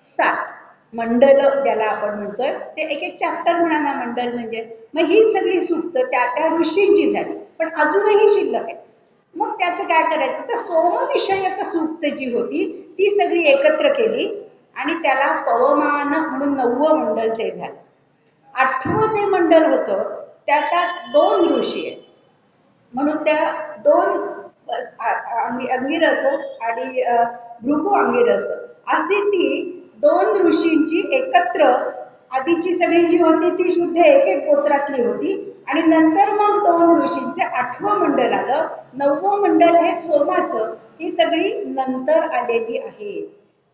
7 मंडल ज्याला आपण म्हणतोय, ते एक एक चॅप्टर म्हणा ना मंडल म्हणजे. मग ही सगळी सूक्त त्या ऋषींची झाली, पण अजूनही शिल्लक आहे. मग त्याचं काय करायचं तर सोमविषयक सूक्त जी होती ती सगळी एकत्र केली आणि त्याला पवमान म्हणून 9वं मंडल ते झालं. 8वं जे मंडल होतं त्याच्यात 2 ऋषी आहेत म्हणून त्या 2 अंगिरस आणि भृगु अंगिरस अशी ती 2 ऋषींची एकत्र, आधीची सगळी जी होती ती शुद्ध एक एक गोत्रातली होती आणि नंतर मग 2 ऋषींचे 8वं मंडल आलं. 9वं मंडल हे सोमाचं, ही सगळी नंतर आलेली आहे.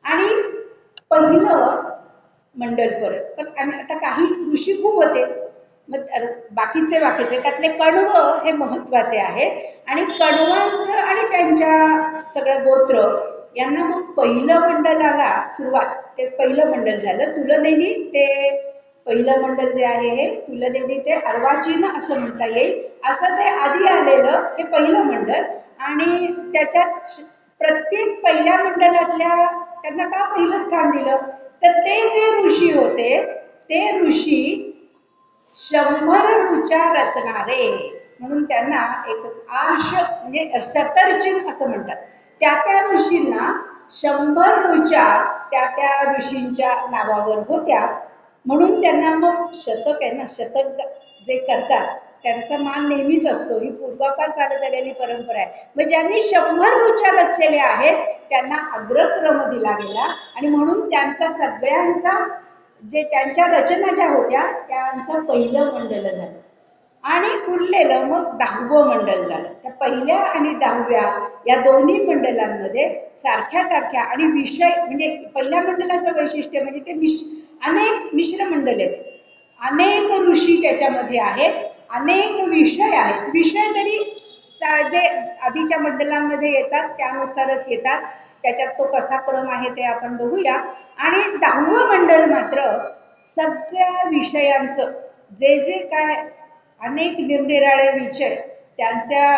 आणि पहिलं मंडल परत पण आता काही ऋषी खूप होते, मग बाकीचे त्यातले कण्व हे महत्वाचे आहे. आणि कण्वांचं आणि त्यांच्या सगळं गोत्र यांना मग पहिलं मंडलाला सुरुवात, ते पहिलं मंडल झालं. तुलनेने ते पहिलं मंडल जे आहे हे तुलनेने ते अर्वाचीन असं म्हणता येईल. असं ते आधी आलेलं हे पहिलं मंडल. आणि त्याच्यात प्रत्येक पहिल्या मंडलातल्या त्यांना का पहिलं स्थान दिलं तर ते जे ऋषी होते ते ऋषी 100 ऋचा रचणारे म्हणून त्यांना एक आर्ष म्हणजे शतर्चिन असं म्हणतात. त्या ऋषींना 100 ऋचा त्या ऋषींच्या नावावर होत्या म्हणून त्यांना मग शतक आहे ना, शतक जे करतात त्यांचा मान नेहमीच असतो. ही पूर्वापार चालत आलेली परंपरा आहे. मग ज्यांनी 100 ऋचा रचलेल्या आहेत त्यांना अग्रक्रम दिला गेला आणि म्हणून त्यांचा सगळ्यांचा जे त्यांच्या रचना ज्या होत्या त्यांचं पहिलं मंडल झालं. आणि उरलेलं मग 10वं मंडल झालं. त्या पहिल्या आणि 10व्या या दोन्ही मंडलांमध्ये सारख्या सारख्या आणि विषय म्हणजे पहिल्या मंडलाचं वैशिष्ट्य म्हणजे ते अनेक मिश्र मंडल आहेत, अनेक ऋषी त्याच्यामध्ये आहेत, अनेक विषय आहेत. विषय तरी जे आधीच्या मंडलांमध्ये येतात त्यानुसारच येतात, त्याच्यात तो कसा क्रम आहे ते आपण बघूया. आणि 10वं मंडल मात्र सगळ्या विषयांचं जे जे काय अनेक निरनिराळे विषय त्यांच्या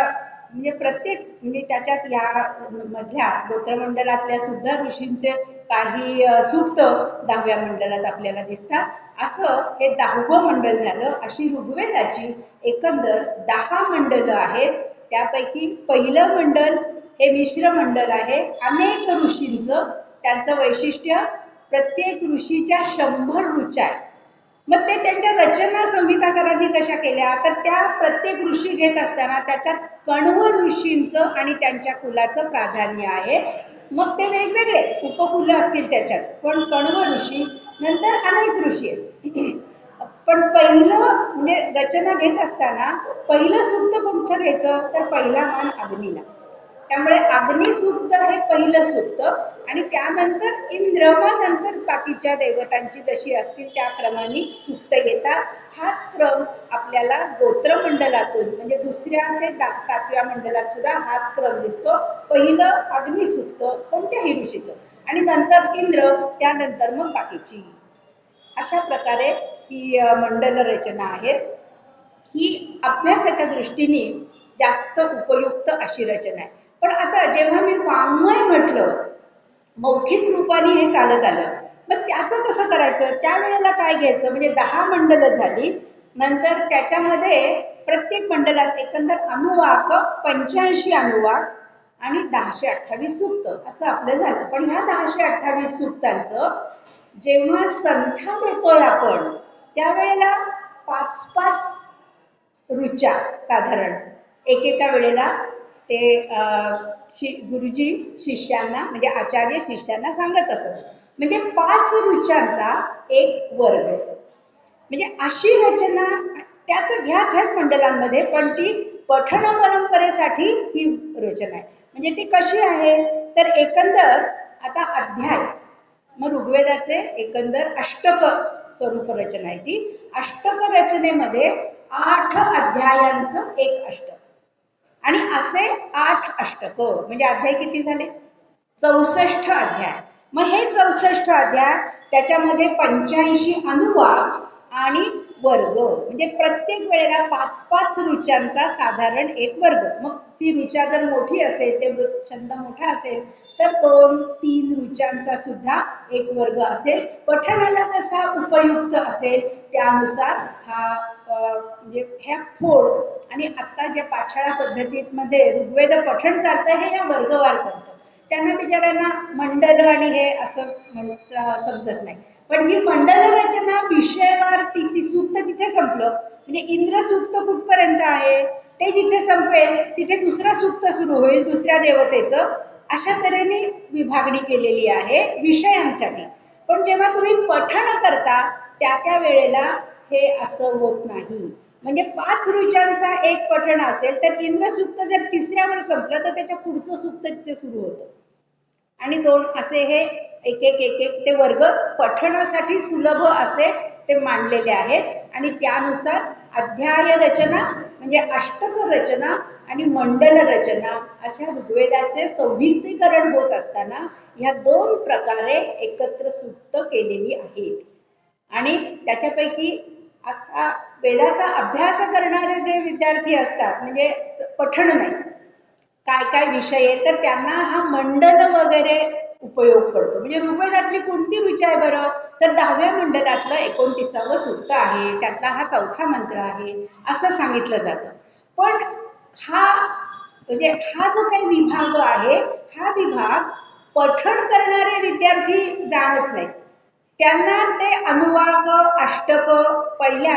म्हणजे प्रत्येक म्हणजे त्याच्यात या मधल्या गोत्रमंडलातल्या सुद्धा ऋषींचे काही सूक्त 10व्या मंडलात आपल्याला दिसतात. असं हे 10वं मंडल झालं. अशी ऋग्वेदाची एकंदर 10 मंडलं आहेत. त्यापैकी पहिलं मंडल हे मिश्र मंडल आहे, अनेक ऋषींचं. त्यांचं वैशिष्ट्य प्रत्येक ऋषीच्या 100 ऋचा आहेत. मग ते त्यांच्या रचना संहिताकारांनी कशा केल्या तर त्या प्रत्येक ऋषी घेत असताना त्याच्यात कण्व ऋषींचं आणि त्यांच्या कुलाचं प्राधान्य आहे. मग ते वेगवेगळे उपकुल असतील त्याच्यात, पण कण्व ऋषी नंतर अनेक ऋषी आहेत. पण पहिलं म्हणजे रचना घेत असताना पहिलं सूक्त कोणतं घ्यायचं तर पहिला मान अग्नीला. त्यामुळे अग्नी सूक्त हे पहिलं सूक्त आणि त्यानंतर इंद्र, मग नंतर बाकीच्या देवतांची जशी असतील त्या क्रमाने सूक्त येतात. हाच क्रम आपल्याला गोत्रमंडलातून म्हणजे 2ऱ्या ते 7व्या मंडलात सुद्धा हाच क्रम दिसतो. पहिलं अग्निसूक्त कोणत्याही ऋषीचं आणि नंतर इंद्र, त्यानंतर मग बाकीची. अशा प्रकारे ही मंडल रचना आहे. ही अभ्यासाच्या दृष्टीने जास्त उपयुक्त अशी रचना आहे. पण आता जेव्हा मी वाङ्मय म्हटलं, मौखिक रूपाने हे चालत आलं, मग त्याचं कसं करायचं, त्यावेळेला काय घ्यायचं म्हणजे 10 मंडलं झाली. नंतर त्याच्यामध्ये प्रत्येक मंडलात एकंदर अनुवाक 85 अनुवाक आणि 1028 सूक्त असं आपलं झालं. पण ह्या 1028 सूक्तांचं जेव्हा संथा देतोय आपण त्यावेळेला 5-5 ऋचा साधारण एकेका वेळेला ते गुरुजी शिष्यांना म्हणजे आचार्य शिष्यांना सांगत असत. म्हणजे 5 ऋचांचा एक वर्ग. म्हणजे अशी रचना त्यात ह्याच मंडलांमध्ये, पण ती पठण परंपरेसाठी ही रचना आहे. म्हणजे ती कशी आहे तर एकंदर आता अध्याय, मग ऋग्वेदाचे एकंदर अष्टक स्वरूप रचना आहे. ती अष्टक रचनेमध्ये 8 अध्यायांचं एक अष्टक आणि असे 8 अष्टक म्हणजे अध्याय किती झाले 64 अध्याय. मग हे 64 अध्याय त्याच्यामध्ये 85 अनुवाद आणि वर्ग म्हणजे प्रत्येक वेळेला 5-5 ऋचांचा साधारण एक वर्ग. मग ती ऋचा जर मोठी असेल, ते छंद मोठा असेल तर 2-3 ऋचांचा सुद्धा एक वर्ग असेल. पठणाला जसा उपयुक्त असेल त्यानुसार हा म्हणजे ह्या फोड. आणि आता ज्या पाठशाळा पद्धतीमध्ये ऋग्वेद पठण चालतं हे या वर्गवार चालतं. त्यांना बिचाऱ्यांना मंडल आणि हे असं समजत नाही. पण ही मंडल रचना विषयवार ती सूक्त तिथे संपलं. म्हणजे इंद्र सूक्त कुठपर्यंत आहे ते जिथे संपेल तिथे दुसरं सूक्त सुरू होईल दुसऱ्या देवतेचं. अशा तऱ्हेने विभागणी केलेली आहे विषयांसाठी. पण जेव्हा तुम्ही पठण करता त्या वेळेला हे असं होत नाही. म्हणजे 5 ऋचांचा एक पठण असेल तर इंद्र सूक्त जर 3ऱ्यावर संपलं तर त्याच्या पुढचं सूक्त तिथे सुरू होतं. आणि 2 असे हे एक एक ते वर्ग पठणासाठी सुलभ असे ते मांडलेले आहेत. आणि त्यानुसार अध्याय रचना म्हणजे अष्टक रचना आणि मंडल रचना अशा ऋग्वेदाचे संहितीकरण होत असताना ह्या 2 प्रकारे एकत्र सूक्त केलेली आहेत. आणि त्याच्यापैकी आता वेदाचा अभ्यास करणारे जे विद्यार्थी असतात म्हणजे पठण नाही काय काय विषय आहे तर त्यांना हा मंडल वगैरे उपयोग पडतो. म्हणजे ऋग्वेदातली कोणती ऋचा आहे बरं तर 10व्या मंडलातलं 29वं सूक्त आहे, त्यातला हा 4था मंत्र आहे असं सांगितलं जातं. पण हा म्हणजे हा जो काही विभाग आहे हा विभाग पठण करणारे विद्यार्थी जाणत नाहीत. त्यांना ते अनुवाक अष्टक पहिल्या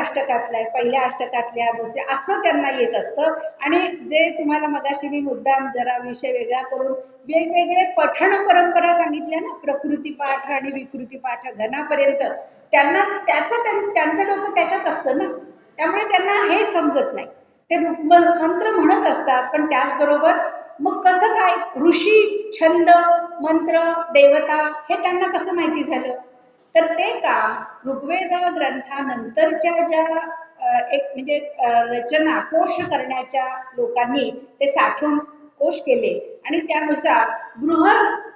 अष्टकातल्या दुसऱ्या असं त्यांना येत असतं. आणि जे तुम्हाला मगाशी मी मुद्दाम जरा विषय वेगळा करून वेगवेगळे पठण परंपरा सांगितल्या ना, प्रकृती पाठ आणि विकृती पाठ घनापर्यंत, त्यांना त्यांचं डोकं त्याच्यात असतं ना. त्यामुळे त्यांना हे समजत नाही. ते मंत्र म्हणत असतात, पण त्याचबरोबर मग कसं काय ऋषी, छंद, मंत्र, देवता हे त्यांना कसं माहिती झालं? तर ते काम ऋग्वेद ग्रंथानंतरच्या ज्या एक म्हणजे रचना कोश करण्याच्या लोकांनी ते साठवून कोश केले आणि त्यानुसार बृहद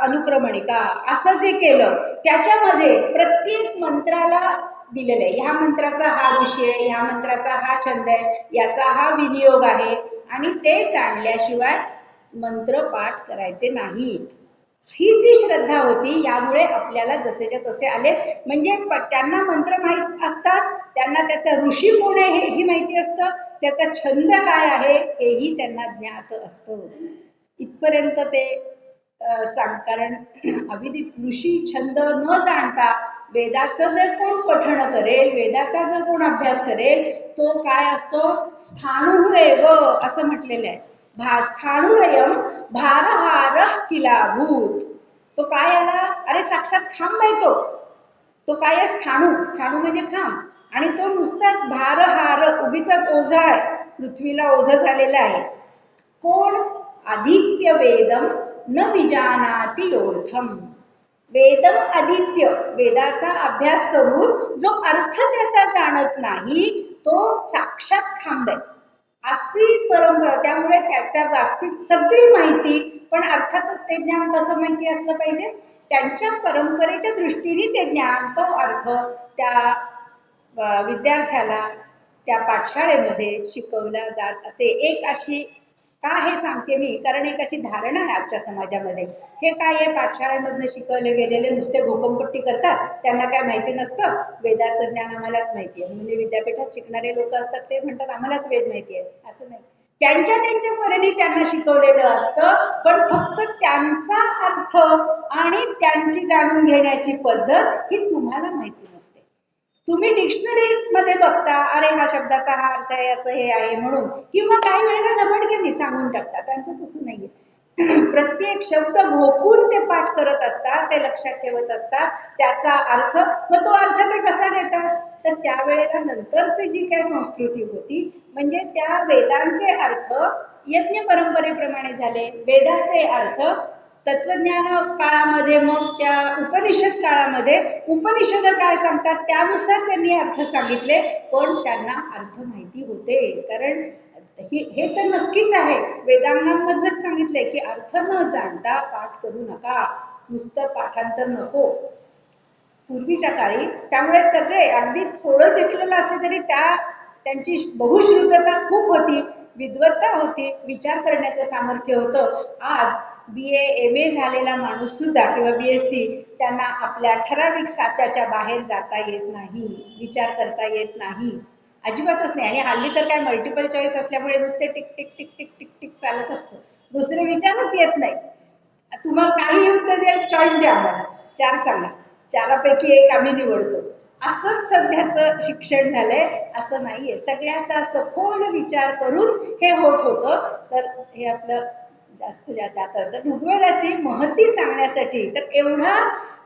अनुक्रमणिका असं जे केलं त्याच्यामध्ये प्रत्येक मंत्राला दिलेलं आहे. ह्या मंत्राचा हा विषय, ह्या मंत्राचा हा छंद आहे, याचा हा विनियोग आहे आणि ते जाणल्याशिवाय मंत्र पाठ करायचे नाहीत. ही जी श्रद्धा होती यामुळे आपल्याला जसेच्या तसे आले. म्हणजे त्यांना मंत्र माहीत असतात, त्यांना त्याचा ऋषी कोण आहे हेही माहिती असतं, त्याचा छंद काय आहे हेही त्यांना ज्ञात असतं. इथपर्यंत ते कारण अविदित ऋषी छंद न जाणता वेदाचं जर कोण पठण करेल, वेदाचा जर कोण अभ्यास करेल, तो काय असतो? स्थाणुरेव असं म्हटलेलं आहे. स्थाणुरयम भारहार किलाभूत. तो काय आला? अरे साक्षात खांब आहे तो. तो काय आहे? स्थाणू. स्थाणू म्हणजे खांब. आणि तो नुसताच भारहार उगीचाच ओझा आहे, पृथ्वीला ओझ झालेला आहे. कोण? आदित्य वेदम न विजानाति योर्थम. वेदम आदित्य, वेदाचा अभ्यास करून जो अर्थ त्याचा जाणत नाही तो साक्षात खांब आहे, अशी परंपरा. त्यामुळे त्याच्या बाबतीत सगळी माहिती, पण अर्थातच ते ज्ञान कसं माहिती असलं पाहिजे? त्यांच्या परंपरेच्या दृष्टीने ते ज्ञान, तो अर्थ त्या विद्यार्थ्याला त्या पाठशाळेमध्ये शिकवला जात असे. एक अशी का हे सांगते मी, कारण एक अशी धारणा आहे आजच्या समाजामध्ये, हे काय आहे पाठशाळेमधनं शिकवले गेलेले नुसते घोकंपट्टी करतात, त्यांना काय माहिती नसतं, वेदाचं ज्ञान आम्हालाच माहिती आहे. म्हणजे विद्यापीठात शिकणारे लोक असतात ते म्हणतात आम्हालाच वेद माहिती आहे, असं नाही. त्यांच्या त्यांच्या परीने त्यांना शिकवलेलं असतं, पण फक्त त्यांचा अर्थ आणि त्यांची जाणून घेण्याची पद्धत ही तुम्हाला माहिती नसते. तुम्ही डिक्शनरी मध्ये बघता, अरे हा शब्दाचा हा अर्थ आहे, याचं हे आहे म्हणून, किंवा काही वेळेला धबडक्याने सांगून टाकतात. त्यांचं तसं नाहीये. प्रत्येक शब्द घोकून ते पाठ करत असतात, ते लक्षात ठेवत असतात, त्याचा अर्थ. मग तो अर्थ ते कसा देतात? तर त्यावेळेला नंतरची जी काही संस्कृती होती, म्हणजे त्या वेदांचे अर्थ यज्ञ परंपरेप्रमाणे झाले. वेदाचे अर्थ तत्वज्ञान काळामध्ये, मग त्या उपनिषद काळामध्ये उपनिषद काय सांगतात त्यानुसार त्यांनी अर्थ सांगितले, पण त्यांना अर्थ माहिती होते. कारण हे तर नक्कीच आहे, वेदांगांमधूनच सांगितले की अर्थ न जाणता पाठ करू नका, नुसतं पाठांतर नको पूर्वीच्या काळी. त्यामुळे सगळे अगदी थोडं शिकलेलं असले तरी त्यांची बहुश्रुतता खूप होती, विद्वत्ता होती, विचार करण्याचं सामर्थ्य होतं. आज BA MA झालेला माणूस सुद्धा किंवा BSc, त्यांना आपल्या ठराविक साच्याच्या बाहेर जाता येत नाही, विचार करता येत नाही, अजिबातच नाही. आणि हल्ली तर काय मल्टिपल चॉईस असल्यामुळे नुसते tick tick tick tick tick tick चालत असतं, दुसरे विचारच येत नाही. तुम्हाला काही उत्तर द्या, चॉईस द्या आम्हाला, 4 सांगा, 4पैकी 1 आम्ही निवडतो. असंच सध्याचं शिक्षण झालंय. असं नाहीये, सगळ्याचा सखोल विचार करून हे होत होतं. तर हे आपलं जास्त जातं. तर ऋग्वेदाची महती सांगण्यासाठी तर एवढा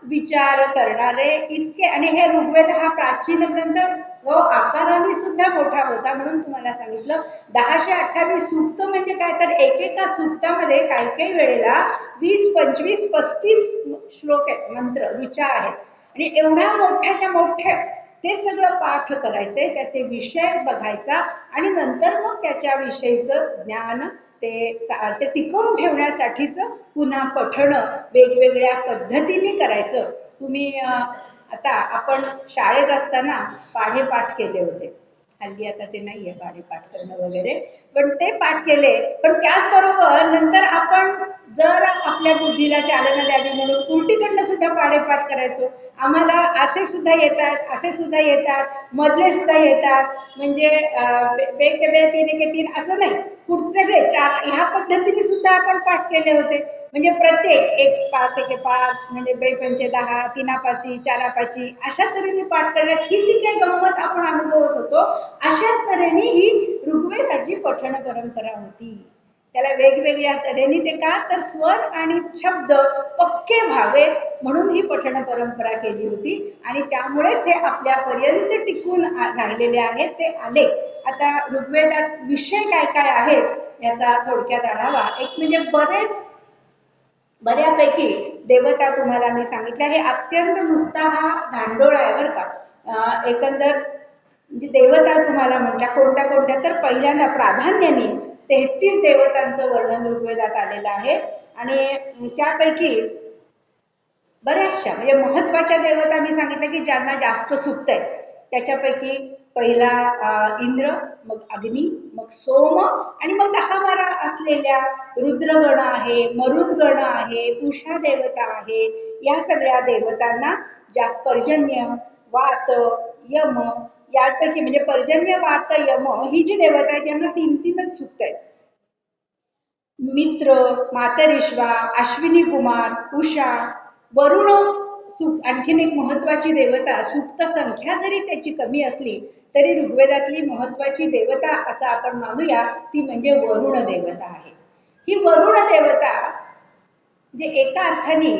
विचार करणारे इतके, आणि हे ऋग्वेद हा प्राचीन ग्रंथ, तो आकाराने सुद्धा मोठा होता. म्हणून तुम्हाला सांगितलं 1028 सूक्त म्हणजे काय, तर एकेका सूक्तामध्ये काही काही वेळेला 20, 25, 35 श्लोक आहेत, मंत्र ऋचा आहेत. आणि एवढ्या मोठ्याच्या मोठ्या ते सगळं पाठ करायचंय, त्याचे विषय बघायचा आणि नंतर मग त्याच्याविषयीचं ज्ञान ते टिकवून ठेवण्यासाठीच पुन्हा पठण वेगवेगळ्या पद्धतीने करायचं. तुम्ही आता आपण शाळेत असताना पाढेपाठ केले होते, हल्ली आता ते नाहीये पाढेपाठ करणं वगैरे, पण ते पाठ केले. पण त्याचबरोबर नंतर आपण जर आपल्या बुद्धीला चालना द्यावी म्हणून उलटीकडनं सुद्धा पाढेपाठ करायचो. आम्हाला असे सुद्धा येतात, असे सुद्धा येतात, मधले सुद्धा येतात, म्हणजे बे के बे, तीन के तीन असं नाही, पुढचे 4 ह्या पद्धतीने सुद्धा आपण पाठ केले होते. म्हणजे प्रत्येक 1 5 1 5 म्हणजे 2 पंचे 10, 3 पाची 4 पाची, अशा तऱ्हेने पाठ करण्यात ही जी काही गंमत आपण अनुभवत होतो, अशाच तऱ्हेने ही ऋग्वेदाची पठण परंपरा होती. त्याला वेगवेगळ्या तऱ्हेने ते का तर स्वर आणि शब्द पक्के व्हावेत म्हणून ही पठण परंपरा केली होती आणि त्यामुळेच हे आपल्यापर्यंत टिकून राहिलेले आहेत ते आले. आता ऋग्वेदात विषय काय काय आहेत याचा थोडक्यात आढावा. एक म्हणजे बऱ्यापैकी देवता तुम्हाला मी सांगितलं. हे अत्यंत नुसता हा धांडोळ आहे बरं का. एकंदर म्हणजे देवता तुम्हाला म्हणता कोणत्या कोणत्या तर पहिल्यांदा प्राधान्याने 33 देवतांचं वर्णन ऋग्वेदात आलेलं आहे आणि त्यापैकी बऱ्याचशा म्हणजे महत्वाच्या देवता मी सांगितलं की ज्यांना जास्त सुक्त आहे. त्याच्यापैकी पहिला इंद्र, मग अग्नी, मग सोम आणि मग 10-12 असलेल्या रुद्रगण आहे, मरुद्गण आहे, उषा देवता आहे. या सगळ्या देवतांना जास्त पर्जन्य, वात, यम यापैकी म्हणजे पर्जन्य, वात, यम ही जी देवता आहेत यांना 3-3च सुक्त आहेत. मित्र, मातरिश्वा, अश्विनी कुमार, उषा, वरुण आणखीन एक महत्वाची देवता. सुक्त संख्या जरी त्याची कमी असली तरी ऋग्वेदातली महत्वाची देवता असं आपण मानूया ती म्हणजे वरुण देवता आहे. ही वरुण देवता म्हणजे एका अर्थाने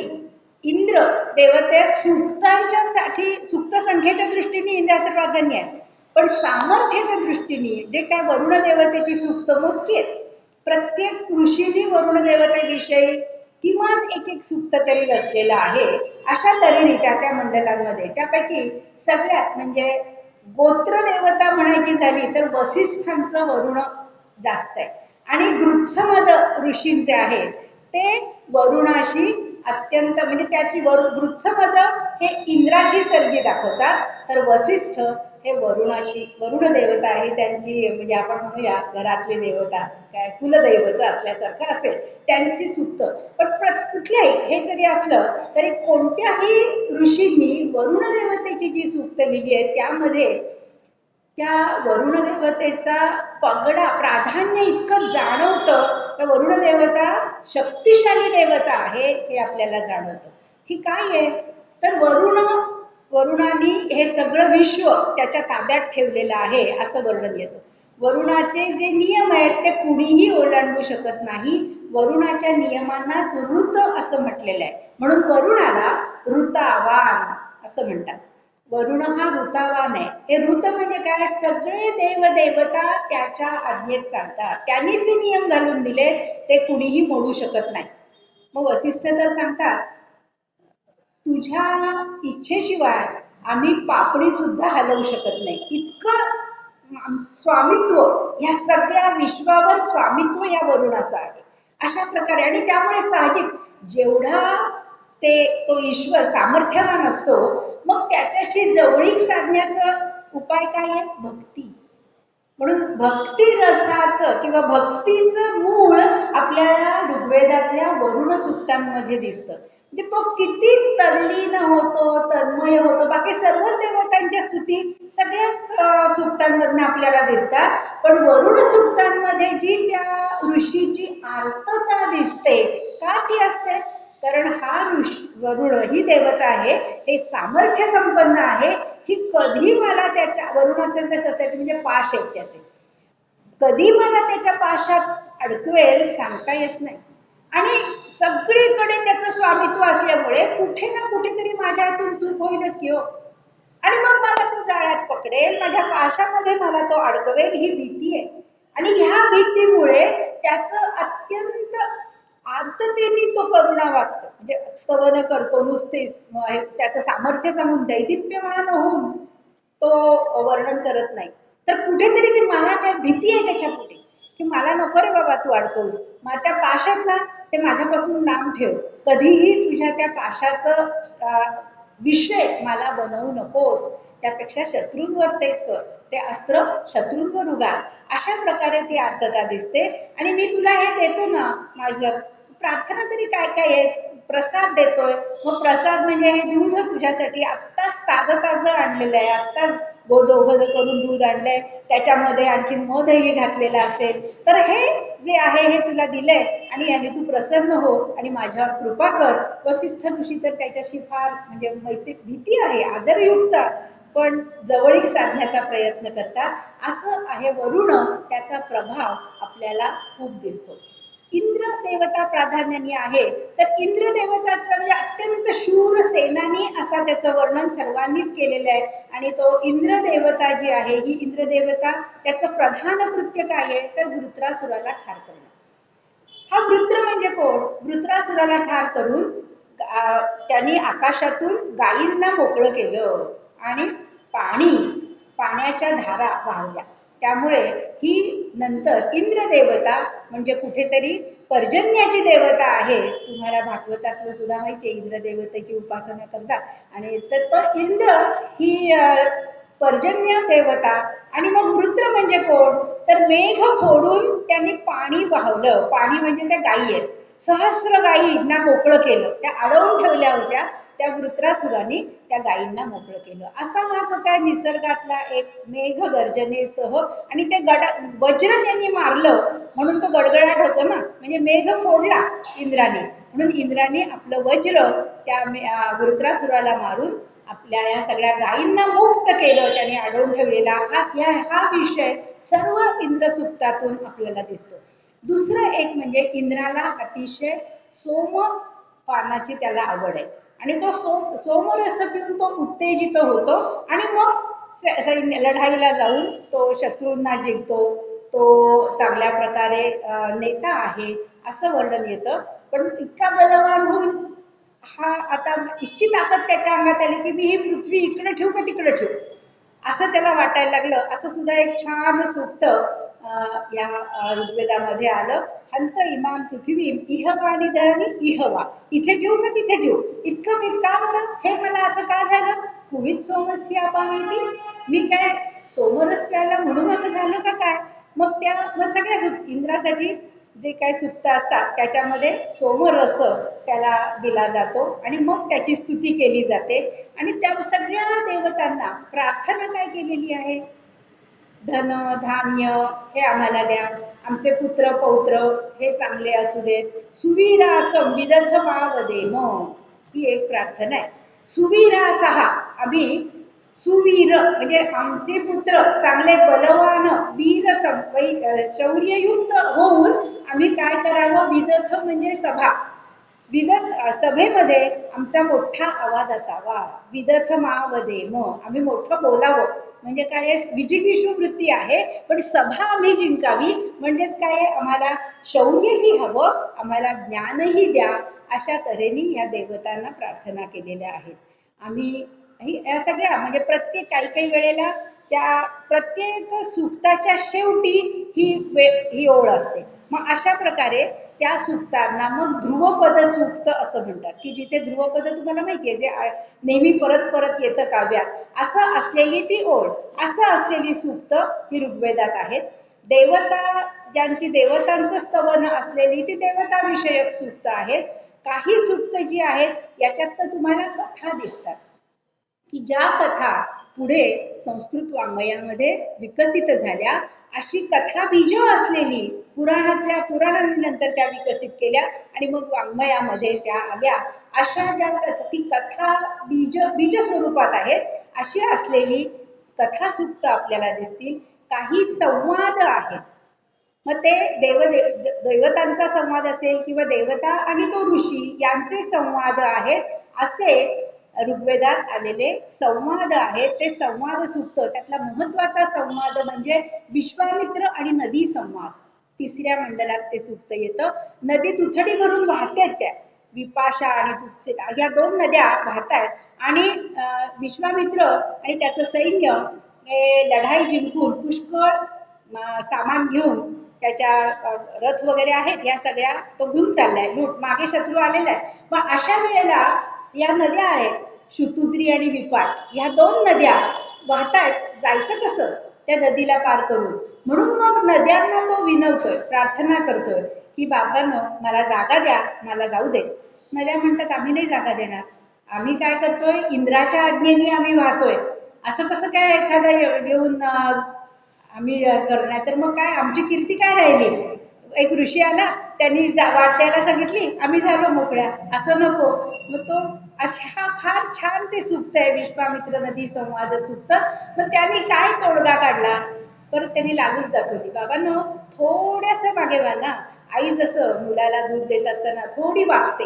इंद्र देवते सुक्तांच्या साठी सुक्त संख्येच्या दृष्टीने इंद्राचं प्राधान्य आहे, पण सामर्थ्याच्या दृष्टीने जे काय वरुण देवतेची सुक्त मोजकी आहेत. प्रत्येक ऋषीने वरुण देवतेविषयी किमान एक सूक्त तरी रचलेलं आहे. अशा तऱ्हेने त्या मंडलांमध्ये त्यापैकी सगळ्यात म्हणजे गोत्र देवता म्हणायची झाली तर वसिष्ठांचं वरुण जास्त आहे आणि गृत्समद ऋषींचे आहेत ते वरुणाशी अत्यंत म्हणजे त्याची गृत्समद हे इंद्राशी सर्गी दाखवतात, तर वसिष्ठ हे वरुण देवता आहे त्यांची म्हणजे आपण म्हणूया घरातली देवता काय कुलदैवत असल्यासारखं असेल त्यांची सुक्त. पण कुठल्याही हे जरी असलं तरी कोणत्याही ऋषींनी वरुण देवतेची जी सूक्त लिहिली आहे त्यामध्ये त्या वरुण देवतेचा पगडा प्राधान्य इतकं जाणवतं. त्या वरुण देवता शक्तिशाली देवता आहे हे आपल्याला जाणवतं. ही काय आहे तर वरुणाने हे सगळं विश्व त्याच्या ताब्यात ठेवलेलं आहे असं वर्णन येतं. वरुणाचे जे नियम आहेत ते कुणीही ओलांडू शकत नाही. वरुणाच्या नियमांनाच ऋत असं म्हटलेलं आहे, म्हणून वरुणाला ऋतावान असं म्हणतात. वरुण हा ऋतावान आहे. हे ऋत म्हणजे काय, सगळे देव देवता त्याच्या आज्ञेत चालतात, त्यांनी जे नियम घालून दिलेत ते कुणीही मोडू शकत नाही. मग वसिष्ठ तर सांगतात तुझ्या इच्छेशिवाय आम्ही पापडी सुद्धा हलवू शकत नाही. इतकं स्वामित्व या सगळ्या विश्वावर स्वामित्व या वरुणाचं आहे अशा प्रकारे. आणि त्यामुळे साहजिक जेवढा तो ईश्वर सामर्थ्यवान असतो मग त्याच्याशी जवळीक साधण्याचा उपाय काय आहे, भक्ती. म्हणून भक्ती रसाचं किंवा भक्तीचं मूळ आपल्याला ऋग्वेदातल्या वरुण सूक्तांमध्ये दिसतं. म्हणजे तो किती तल्लीन होतो, तन्मय होतो. बाकी सर्वच देवतांच्या स्तुती सगळ्याच सूक्तांमधून आपल्याला दिसतात, पण वरुण सूक्तांमध्ये जी त्या ऋषीची आर्तता दिसते का ती असते, कारण हा वरुण ही देवता आहे, हे सामर्थ्य संपन्न आहे. ही कधी मला त्याच्या वरुणाचे जे असते म्हणजे पाश आहेत त्याचे, कधी मला त्याच्या पाशात अडकवेल सांगता येत नाही. आणि सगळीकडे त्याचं स्वामित्व असल्यामुळे कुठे ना कुठेतरी माझ्या हातून चूक होईलच की हो. आणि मग मला तो जाळ्यात पकडेल, माझ्या पाशामध्ये मला तो अडकवेल ही भीती आहे. आणि ह्या भीतीमुळे त्याचं अत्यंत आर्ततेने तो करुणा वागतो, म्हणजे स्तवन करतो नुसतेच त्याचं सामर्थ्य सांगून दैदिप्यमान होऊन तो वर्णन करत नाही. तर कुठेतरी ती मला त्या भीती आहे त्याच्या पोटी की मला नको रे बाबा तू अडकवूस, मला त्या पाशात ना ते माझ्यापासून लांब ठेव, कधीही तुझ्या त्या पाशाचं विषय मला बनवू नकोस, त्यापेक्षा शत्रूंवर ते कर, ते अस्त्र शत्रूंवर उगार. अशा प्रकारे ती आर्तता दिसते. आणि मी तुला हे देतो ना, माझं प्रार्थना तरी काय काय आहे, प्रसाद देतोय. मग प्रसाद म्हणजे हे दूध तुझ्यासाठी आत्ताच ताजं आणलेलं आहे, आत्ताच गोदोगद करून दूध आणलंय, त्याच्यामध्ये आणखीन मधही घातलेला असेल, तर हे जे आहे हे तुला दिलंय आणि याने तू प्रसन्न हो आणि माझ्यावर कृपा कर. वसिष्ठ ऋषी तर त्याच्याशी फार म्हणजे भीती आहे, आदरयुक्त, पण जवळीक साधण्याचा प्रयत्न करतात. असं आहे वरुण, त्याचा प्रभाव आपल्याला खूप दिसतो. इंद्र देवता प्राधान्याने आहे. तर इंद्र देवताचं म्हणजे अत्यंत शूर सेनानी असा त्याचं वर्णन सर्वांनीच केलेलं आहे. आणि तो इंद्र देवता जी आहे, ही इंद्र देवता त्याचं प्रधान कृत्य काय आहे, तर वृत्रासुराला ठार करणं. हा वृत्र म्हणजे कोण? वृत्रासुराला ठार करून त्यांनी आकाशातून गायींना मोकळं केलं आणि पाण्याच्या धारा वाहल्या. त्यामुळे ही नंतर इंद्र देवता म्हणजे कुठेतरी पर्जन्याची देवता आहे. तुम्हाला भागवतातलं सुद्धा माहिती आहे, इंद्र देवतेची उपासना करतात. आणि तर तो इंद्र ही पर्जन्य देवता. आणि मग वृत्र म्हणजे कोण? तर मेघ फोडून त्यांनी पाणी वाहवलं. पाणी म्हणजे त्या गायी आहेत, सहस्र गायींना मोकळं केलं. त्या अडवून ठेवल्या होत्या, त्या वृत्रासुराने त्या गायींना मोकळं केलं. असा हा जो काय निसर्गातला एक मेघ गर्जनेसह. आणि ते वज्र त्यांनी मारलं म्हणून तो गडगडाट होतो ना, म्हणजे मेघ फोडला इंद्राने, म्हणून इंद्राने आपलं वज्र त्या वृत्रासुराला मारून आपल्या या सगळ्या गायींना मुक्त केलं. त्याने अडवून ठेवलेला हा विषय सर्व इंद्रसूक्तातून आपल्याला दिसतो. दुसरं एक म्हणजे इंद्राला अतिशय सोम पानाची त्याला आवड आहे. आणि तो सोमरस पिऊन तो उत्तेजित होतो आणि मग लढाईला जाऊन तो शत्रूंना जिंकतो. तो चांगल्या प्रकारे नेता आहे असं वर्णन येतं. पण इतका बलवान होऊन हा आता इतकी ताकद त्याच्या अंगात आली की मी ही पृथ्वी इकडे ठेवू का तिकडे ठेवू असं त्याला वाटायला लागलं. असं सुद्धा एक छान सूक्त या ऋग्वेदामध्ये आलं. हंत इमाम पृथ्वी इहवाणी धरणी इहवा, इथे ठेवू का तिथे ठेवू, इतकं का बरं, हे मला असं का झालं, कुवित सोमस्य अपावेती, मी काय सोमरस प्यायला म्हणून असं झालं का काय. मग सगळ्या इंद्रासाठी जे काय सुक्त असतात त्याच्यामध्ये सोमरस त्याला दिला जातो आणि मग त्याची स्तुती केली जाते. आणि त्या सगळ्या देवतांना प्रार्थना काय केलेली आहे, धन धान्य हे आम्हाला द्या, आमचे पुत्र पौत्र हे चांगले असू देत, सुवीरासम विदधमावदेम, ही एक प्रार्थना आहे. सुवीरासहा, आम्ही सुवीर म्हणजे आमचे पुत्र चांगले बलवान वीर शौर्ययुक्त होऊन आम्ही काय करावं, विदथ म्हणजे सभा, सभेमध्ये आमचा मोठा आवाज असावा. विदथ मावदेम, आम्ही मोठं बोलावं. म्हणजे काय, विजिगीषू वृत्ती आहे, पण सभा आम्ही जिंकावी. म्हणजेच काय, आम्हाला शौर्यही हवं, आम्हाला ज्ञानही द्या. अशा तऱ्हेने या देवतांना प्रार्थना केलेल्या आहेत. आम्ही या सगळ्या म्हणजे प्रत्येक काही वेळेला त्या प्रत्येक सूक्ताच्या शेवटी ही ओळ असते. मग अशा प्रकारे त्या सूक्तांना मग ध्रुवपद सूक्त असं म्हणतात, की जिथे ध्रुवपद तुम्हाला माहिती आहे, जे नेहमी परत परत येतं काव्यात, असं असलेली ती ओळ, असं असलेली सूक्त ही ऋग्वेदात आहेत. देवता ज्यांची देवतांचं स्तवन असलेली ती देवता विषयक सूक्त आहेत. काही सूक्त जी आहेत याच्यात तर तुम्हाला कथा दिसतात, की ज्या कथा पुढे संस्कृत वाङ्मयामध्ये विकसित झाल्या, अशी कथा बीज असलेली पुराणांनंतर त्या विकसित केल्या आणि मग वाङ्मयामध्ये त्या आल्या. अशा ज्या ती कथा बीज स्वरूपात आहेत, अशी असलेली कथा सूक्त आपल्याला दिसतील. काही संवाद आहेत, मग ते देवतांचा संवाद असेल किंवा देवता आणि तो ऋषी यांचे संवाद आहेत. असे ऋग्वेदात आलेले संवाद आहेत. ते संवाद सूक्त, त्यातला महत्वाचा संवाद म्हणजे विश्वामित्र आणि नदी संवाद. तिसऱ्या मंडलात ते सूक्त येतं. नदी दुथडी भरून वाहतात, त्या विपाशा आणि तुत्सिता या दोन नद्या वाहतात आणि विश्वामित्र आणि त्याचं सैन्य हे लढाई जिंकून पुष्कळ सामान घेऊन, त्याच्या रथ वगैरे आहेत या सगळ्या तो घेऊन चाललाय, लूट मागे शत्रू आलेला आहे. पण अशा वेळेला या नद्या आहेत शुतुद्री आणि विपाट, या दोन नद्या वाहतायत, जायचं कसं त्या नदीला पार करून. म्हणून मग नद्यांना तो विनवतोय, प्रार्थना करतोय की बाबांनो मला जागा द्या, मला जाऊ दे. नद्या म्हणतात आम्ही नाही जागा देणार, आम्ही काय करतोय, इंद्राच्या आज्ञेने आम्ही वाहतोय, असं कसं काय एखादा येऊन आम्ही करणार, तर मग काय आमची कीर्ती काय राहिली. एक ऋषी आला, त्यांनी वाट द्यायला सांगितली, आम्ही झालो मोकळ्या, असं नको. मग तो अशा फार छान ते सूक्त आहे, विश्वामित्र नदी संवाद सूक्त. मग त्यांनी काय तोडगा काढला, परत त्यांनी लागूच दाखवली, बाबांनो थोड्यास मागे व्हा ना, आई जसं मुलाला दूध देत असताना थोडी वाकते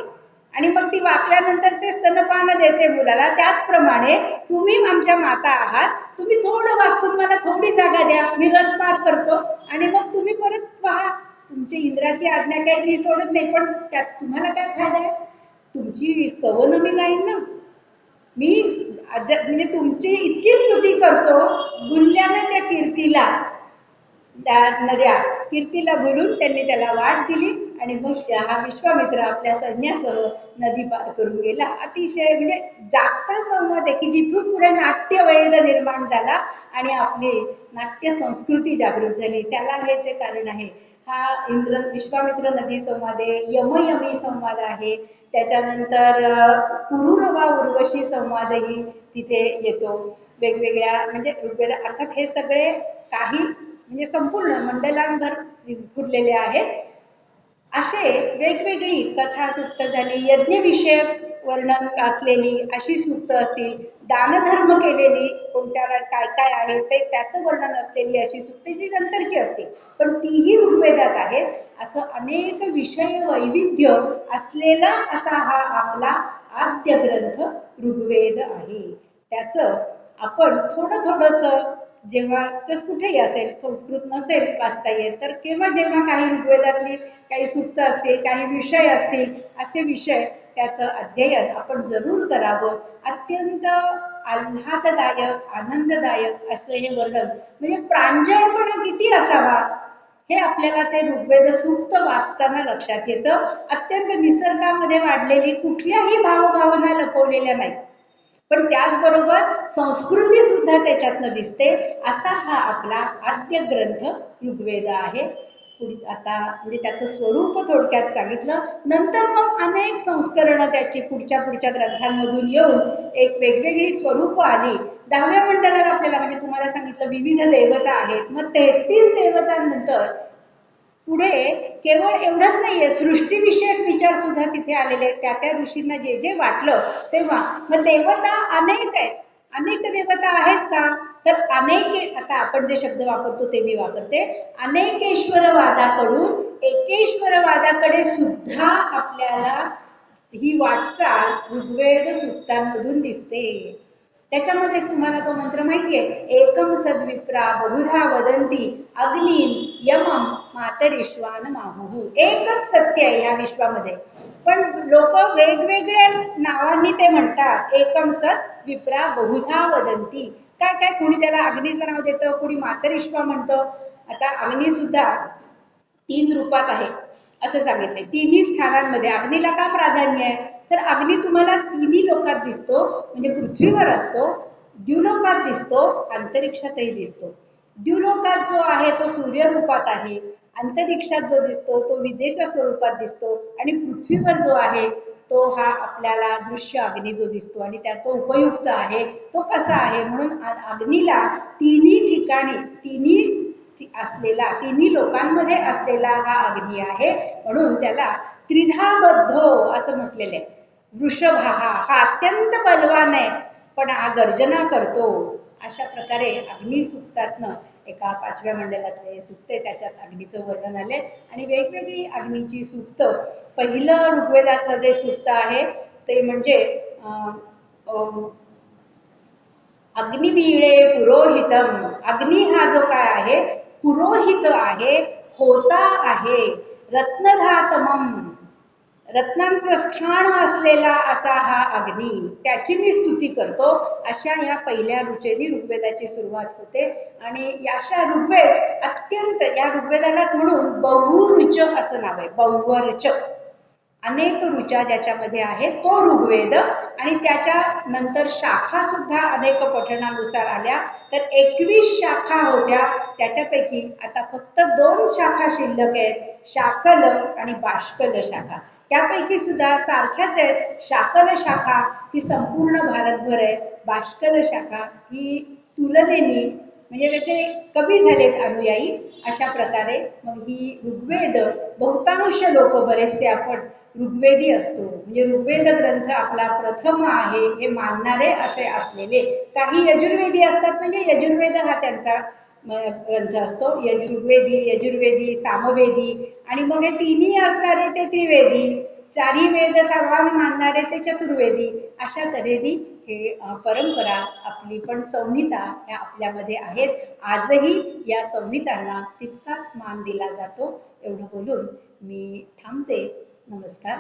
आणि मग ती वाकल्यानंतर ते स्तनपान देते मुलाला, त्याचप्रमाणे तुम्ही आमच्या माता आहात, तुम्ही थोडं वाकून मला थोडी जागा द्या, मी रथ पार करतो आणि मग तुम्ही परत पहा. तुमची इंद्राची आज्ञा काही मी सोडत नाही, पण त्यात तुम्हाला काय फायदा आहे? तुमची कवन मी गाईन ना, मी म्हणजे तुमची इतकी स्तुती करतो, भुलल्याने त्या कीर्तीला, त्या नद्या कीर्तीला भुलून त्यांनी त्याला वाट दिली आणि मग हा विश्वामित्र आपल्या सैन्यासह नदी पार करून गेला. अतिशय म्हणजे जागता संवाद आहे की जिथून पुढे नाट्यवेद निर्माण झाला आणि आपली नाट्य संस्कृती जागृत झाली. त्याला हे जे कारण आहे, हा विश्वामित्र नदी संवाद आहे, यमयमी संवाद आहे, त्याच्यानंतर पुरुरवा उर्वशी संवादही तिथे येतो. वेगवेगळ्या म्हणजे ऋग्वेद, अर्थात हे सगळे काही म्हणजे संपूर्ण मंडलांभर विखुरलेले आहेत. असे वेगवेगळी कथा सूक्त झाली, यज्ञविषयक वर्णन असलेली अशी सूक्त असतील, दानधर्म केलेली कोणत्या काय काय आहे ते त्याचं वर्णन असलेली अशी सूक्त जी नंतरची असतील, पण तीही ऋग्वेदात आहेत. असं अनेक विषय वैविध्य असलेला असा हा आपला आद्य ग्रंथ ऋग्वेद आहे. त्याचं आपण थोडस जेव्हा कुठेही असेल, संस्कृत नसेल वाचता येत तर किंवा जेव्हा काही ऋग्वेदातली काही सूक्त असतील, काही विषय असतील, असे विषय त्याचं अध्ययन आपण जरूर करावं. अत्यंत आल्हाददायक, आनंददायक असं हे वर्णन, म्हणजे प्रांजळपणा किती असावा हे आपल्याला ते ऋग्वेद सूक्त वाचताना लक्षात येतं. अत्यंत निसर्गामध्ये वाढलेली कुठल्याही भावभावना लपवलेल्या नाही, पण त्याचबरोबर संस्कृती सुद्धा त्याच्यातनं दिसते. असा हा आपला आद्य ग्रंथ ऋग्वेद आहे. आता म्हणजे त्याचं स्वरूप थोडक्यात सांगितलं. नंतर मग अनेक संस्करणं त्याची पुढच्या ग्रंथांमधून येऊन एक वेगवेगळी स्वरूप आली. 10व्या मंडलाला आपल्याला म्हणजे तुम्हाला सांगितलं विविध देवता आहेत. मग 33 देवतांनंतर पुढे केवळ एवढंच नाहीये, सृष्टीविषयक विचार सुद्धा तिथे आलेले आहेत. त्या ऋषींना जे जे वाटलं तेव्हा. मग देवता अनेक आहेत. अनेक देवता आहेत का? तर अनेक, आता आपण जे शब्द वापरतो ते मी वापरते, अनेकेश्वरवादाकडून एकेश्वरवादाकडे सुद्धा आपल्याला ही वाटचाल ऋग्वेद सूक्तांमधून दिसते. त्याच्यामध्ये तुम्हाला तो मंत्र माहितीये, एकम सद्विप्रा बहुधा वदंती अग्निम यमम मातरिश्वान माहुः. एकच सत्य आहे या विश्वामध्ये, पण लोक वेगवेगळ्या नावांनी ते म्हणतात. एकम सत विप्रा बहुधा वदंती. काय काय, कोणी त्याला अग्नीचं नाव देतं, कोणी मातरिश्वा म्हणतं. आता अग्नी सुद्धा 3 रूपात आहे असं सांगितलंय, तिन्ही स्थानांमध्ये. अग्नीला का प्राधान्य आहे? तर अग्नी तुम्हाला तिन्ही लोकात दिसतो, म्हणजे पृथ्वीवर असतो, द्युलोकात दिसतो, अंतरिक्षातही दिसतो. द्युलोकात जो आहे तो सूर्य रूपात आहे, अंतरिक्षात जो दिसतो तो विजेच्या स्वरूपात दिसतो, आणि पृथ्वीवर जो आहे तो हा आपल्याला दृश्य अग्नी जो दिसतो, आणि त्यात तो उपयुक्त आहे. तो कसा आहे? म्हणून अग्नीला तिन्ही ठिकाणी, तिन्ही लोकांमध्ये असलेला हा अग्नी आहे. म्हणून त्याला त्रिधाबद्धो असं म्हटलेलं आहे. वृषभा हा अत्यंत बलवान आहे, पण हा गर्जना करतो. अशा प्रकारे अग्नी सूक्तातनं एका 5व्या मंडलातले सूक्त आहे, त्याच्यात अग्नीचं वर्णन आले. आणि वेगवेगळी अग्नीची सूक्त. पहिलं ऋग्वेदातलं जे सूक्त आहे ते म्हणजे अग्निवीळे पुरोहितम. अग्नी हा जो काय आहे पुरोहित आहे, होता आहे, रत्नधातमम, रत्नांचं ठाण असलेला असा हा अग्नी, त्याची मी स्तुती करतो. अशा या पहिल्या रुचेने ऋग्वेदाची सुरुवात होते. आणि अशा ऋग्वेद अत्यंत, या ऋग्वेदालाच म्हणून बहुरुच असं नाव आहे, बहुवरुच, अनेक रुचा ज्याच्यामध्ये आहे तो ऋग्वेद. आणि त्याच्या नंतर शाखा सुद्धा अनेक पठणानुसार आल्या, तर 21 शाखा होत्या. त्याच्यापैकी आता फक्त 2 शाखा शिल्लक आहेत, शाकल आणि बाष्कल शाखा. त्यापैकी सुद्धा सारख्याच आहेत. शाकल शाखा ही संपूर्ण भारतभर आहे, बाष्कल शाखा ही तुलनेने म्हणजे त्याचे कमी झालेत अनुयायी. अशा प्रकारे मग ही ऋग्वेद, बहुतांश लोक, बरेचसे आपण ऋग्वेदी असतो, म्हणजे ऋग्वेद ग्रंथ आपला प्रथम आहे हे मानणारे असे असलेले. काही यजुर्वेदी असतात, म्हणजे यजुर्वेद हा त्यांचा ग्रंथ असतो. ऋग्वेदी, यजुर्वेदी, सामवेदी आणि मग हे तिन्ही असणारे ते त्रिवेदी, चारही वेद सर्वांना मानणारे ते चतुर्वेदी. अशा तऱ्हेने हे परंपरा आपली पण संहिता ह्या आपल्यामध्ये आहेत. आजही या संहितांना तितकाच मान दिला जातो. एवढं बोलून मी थांबते. नमस्कार.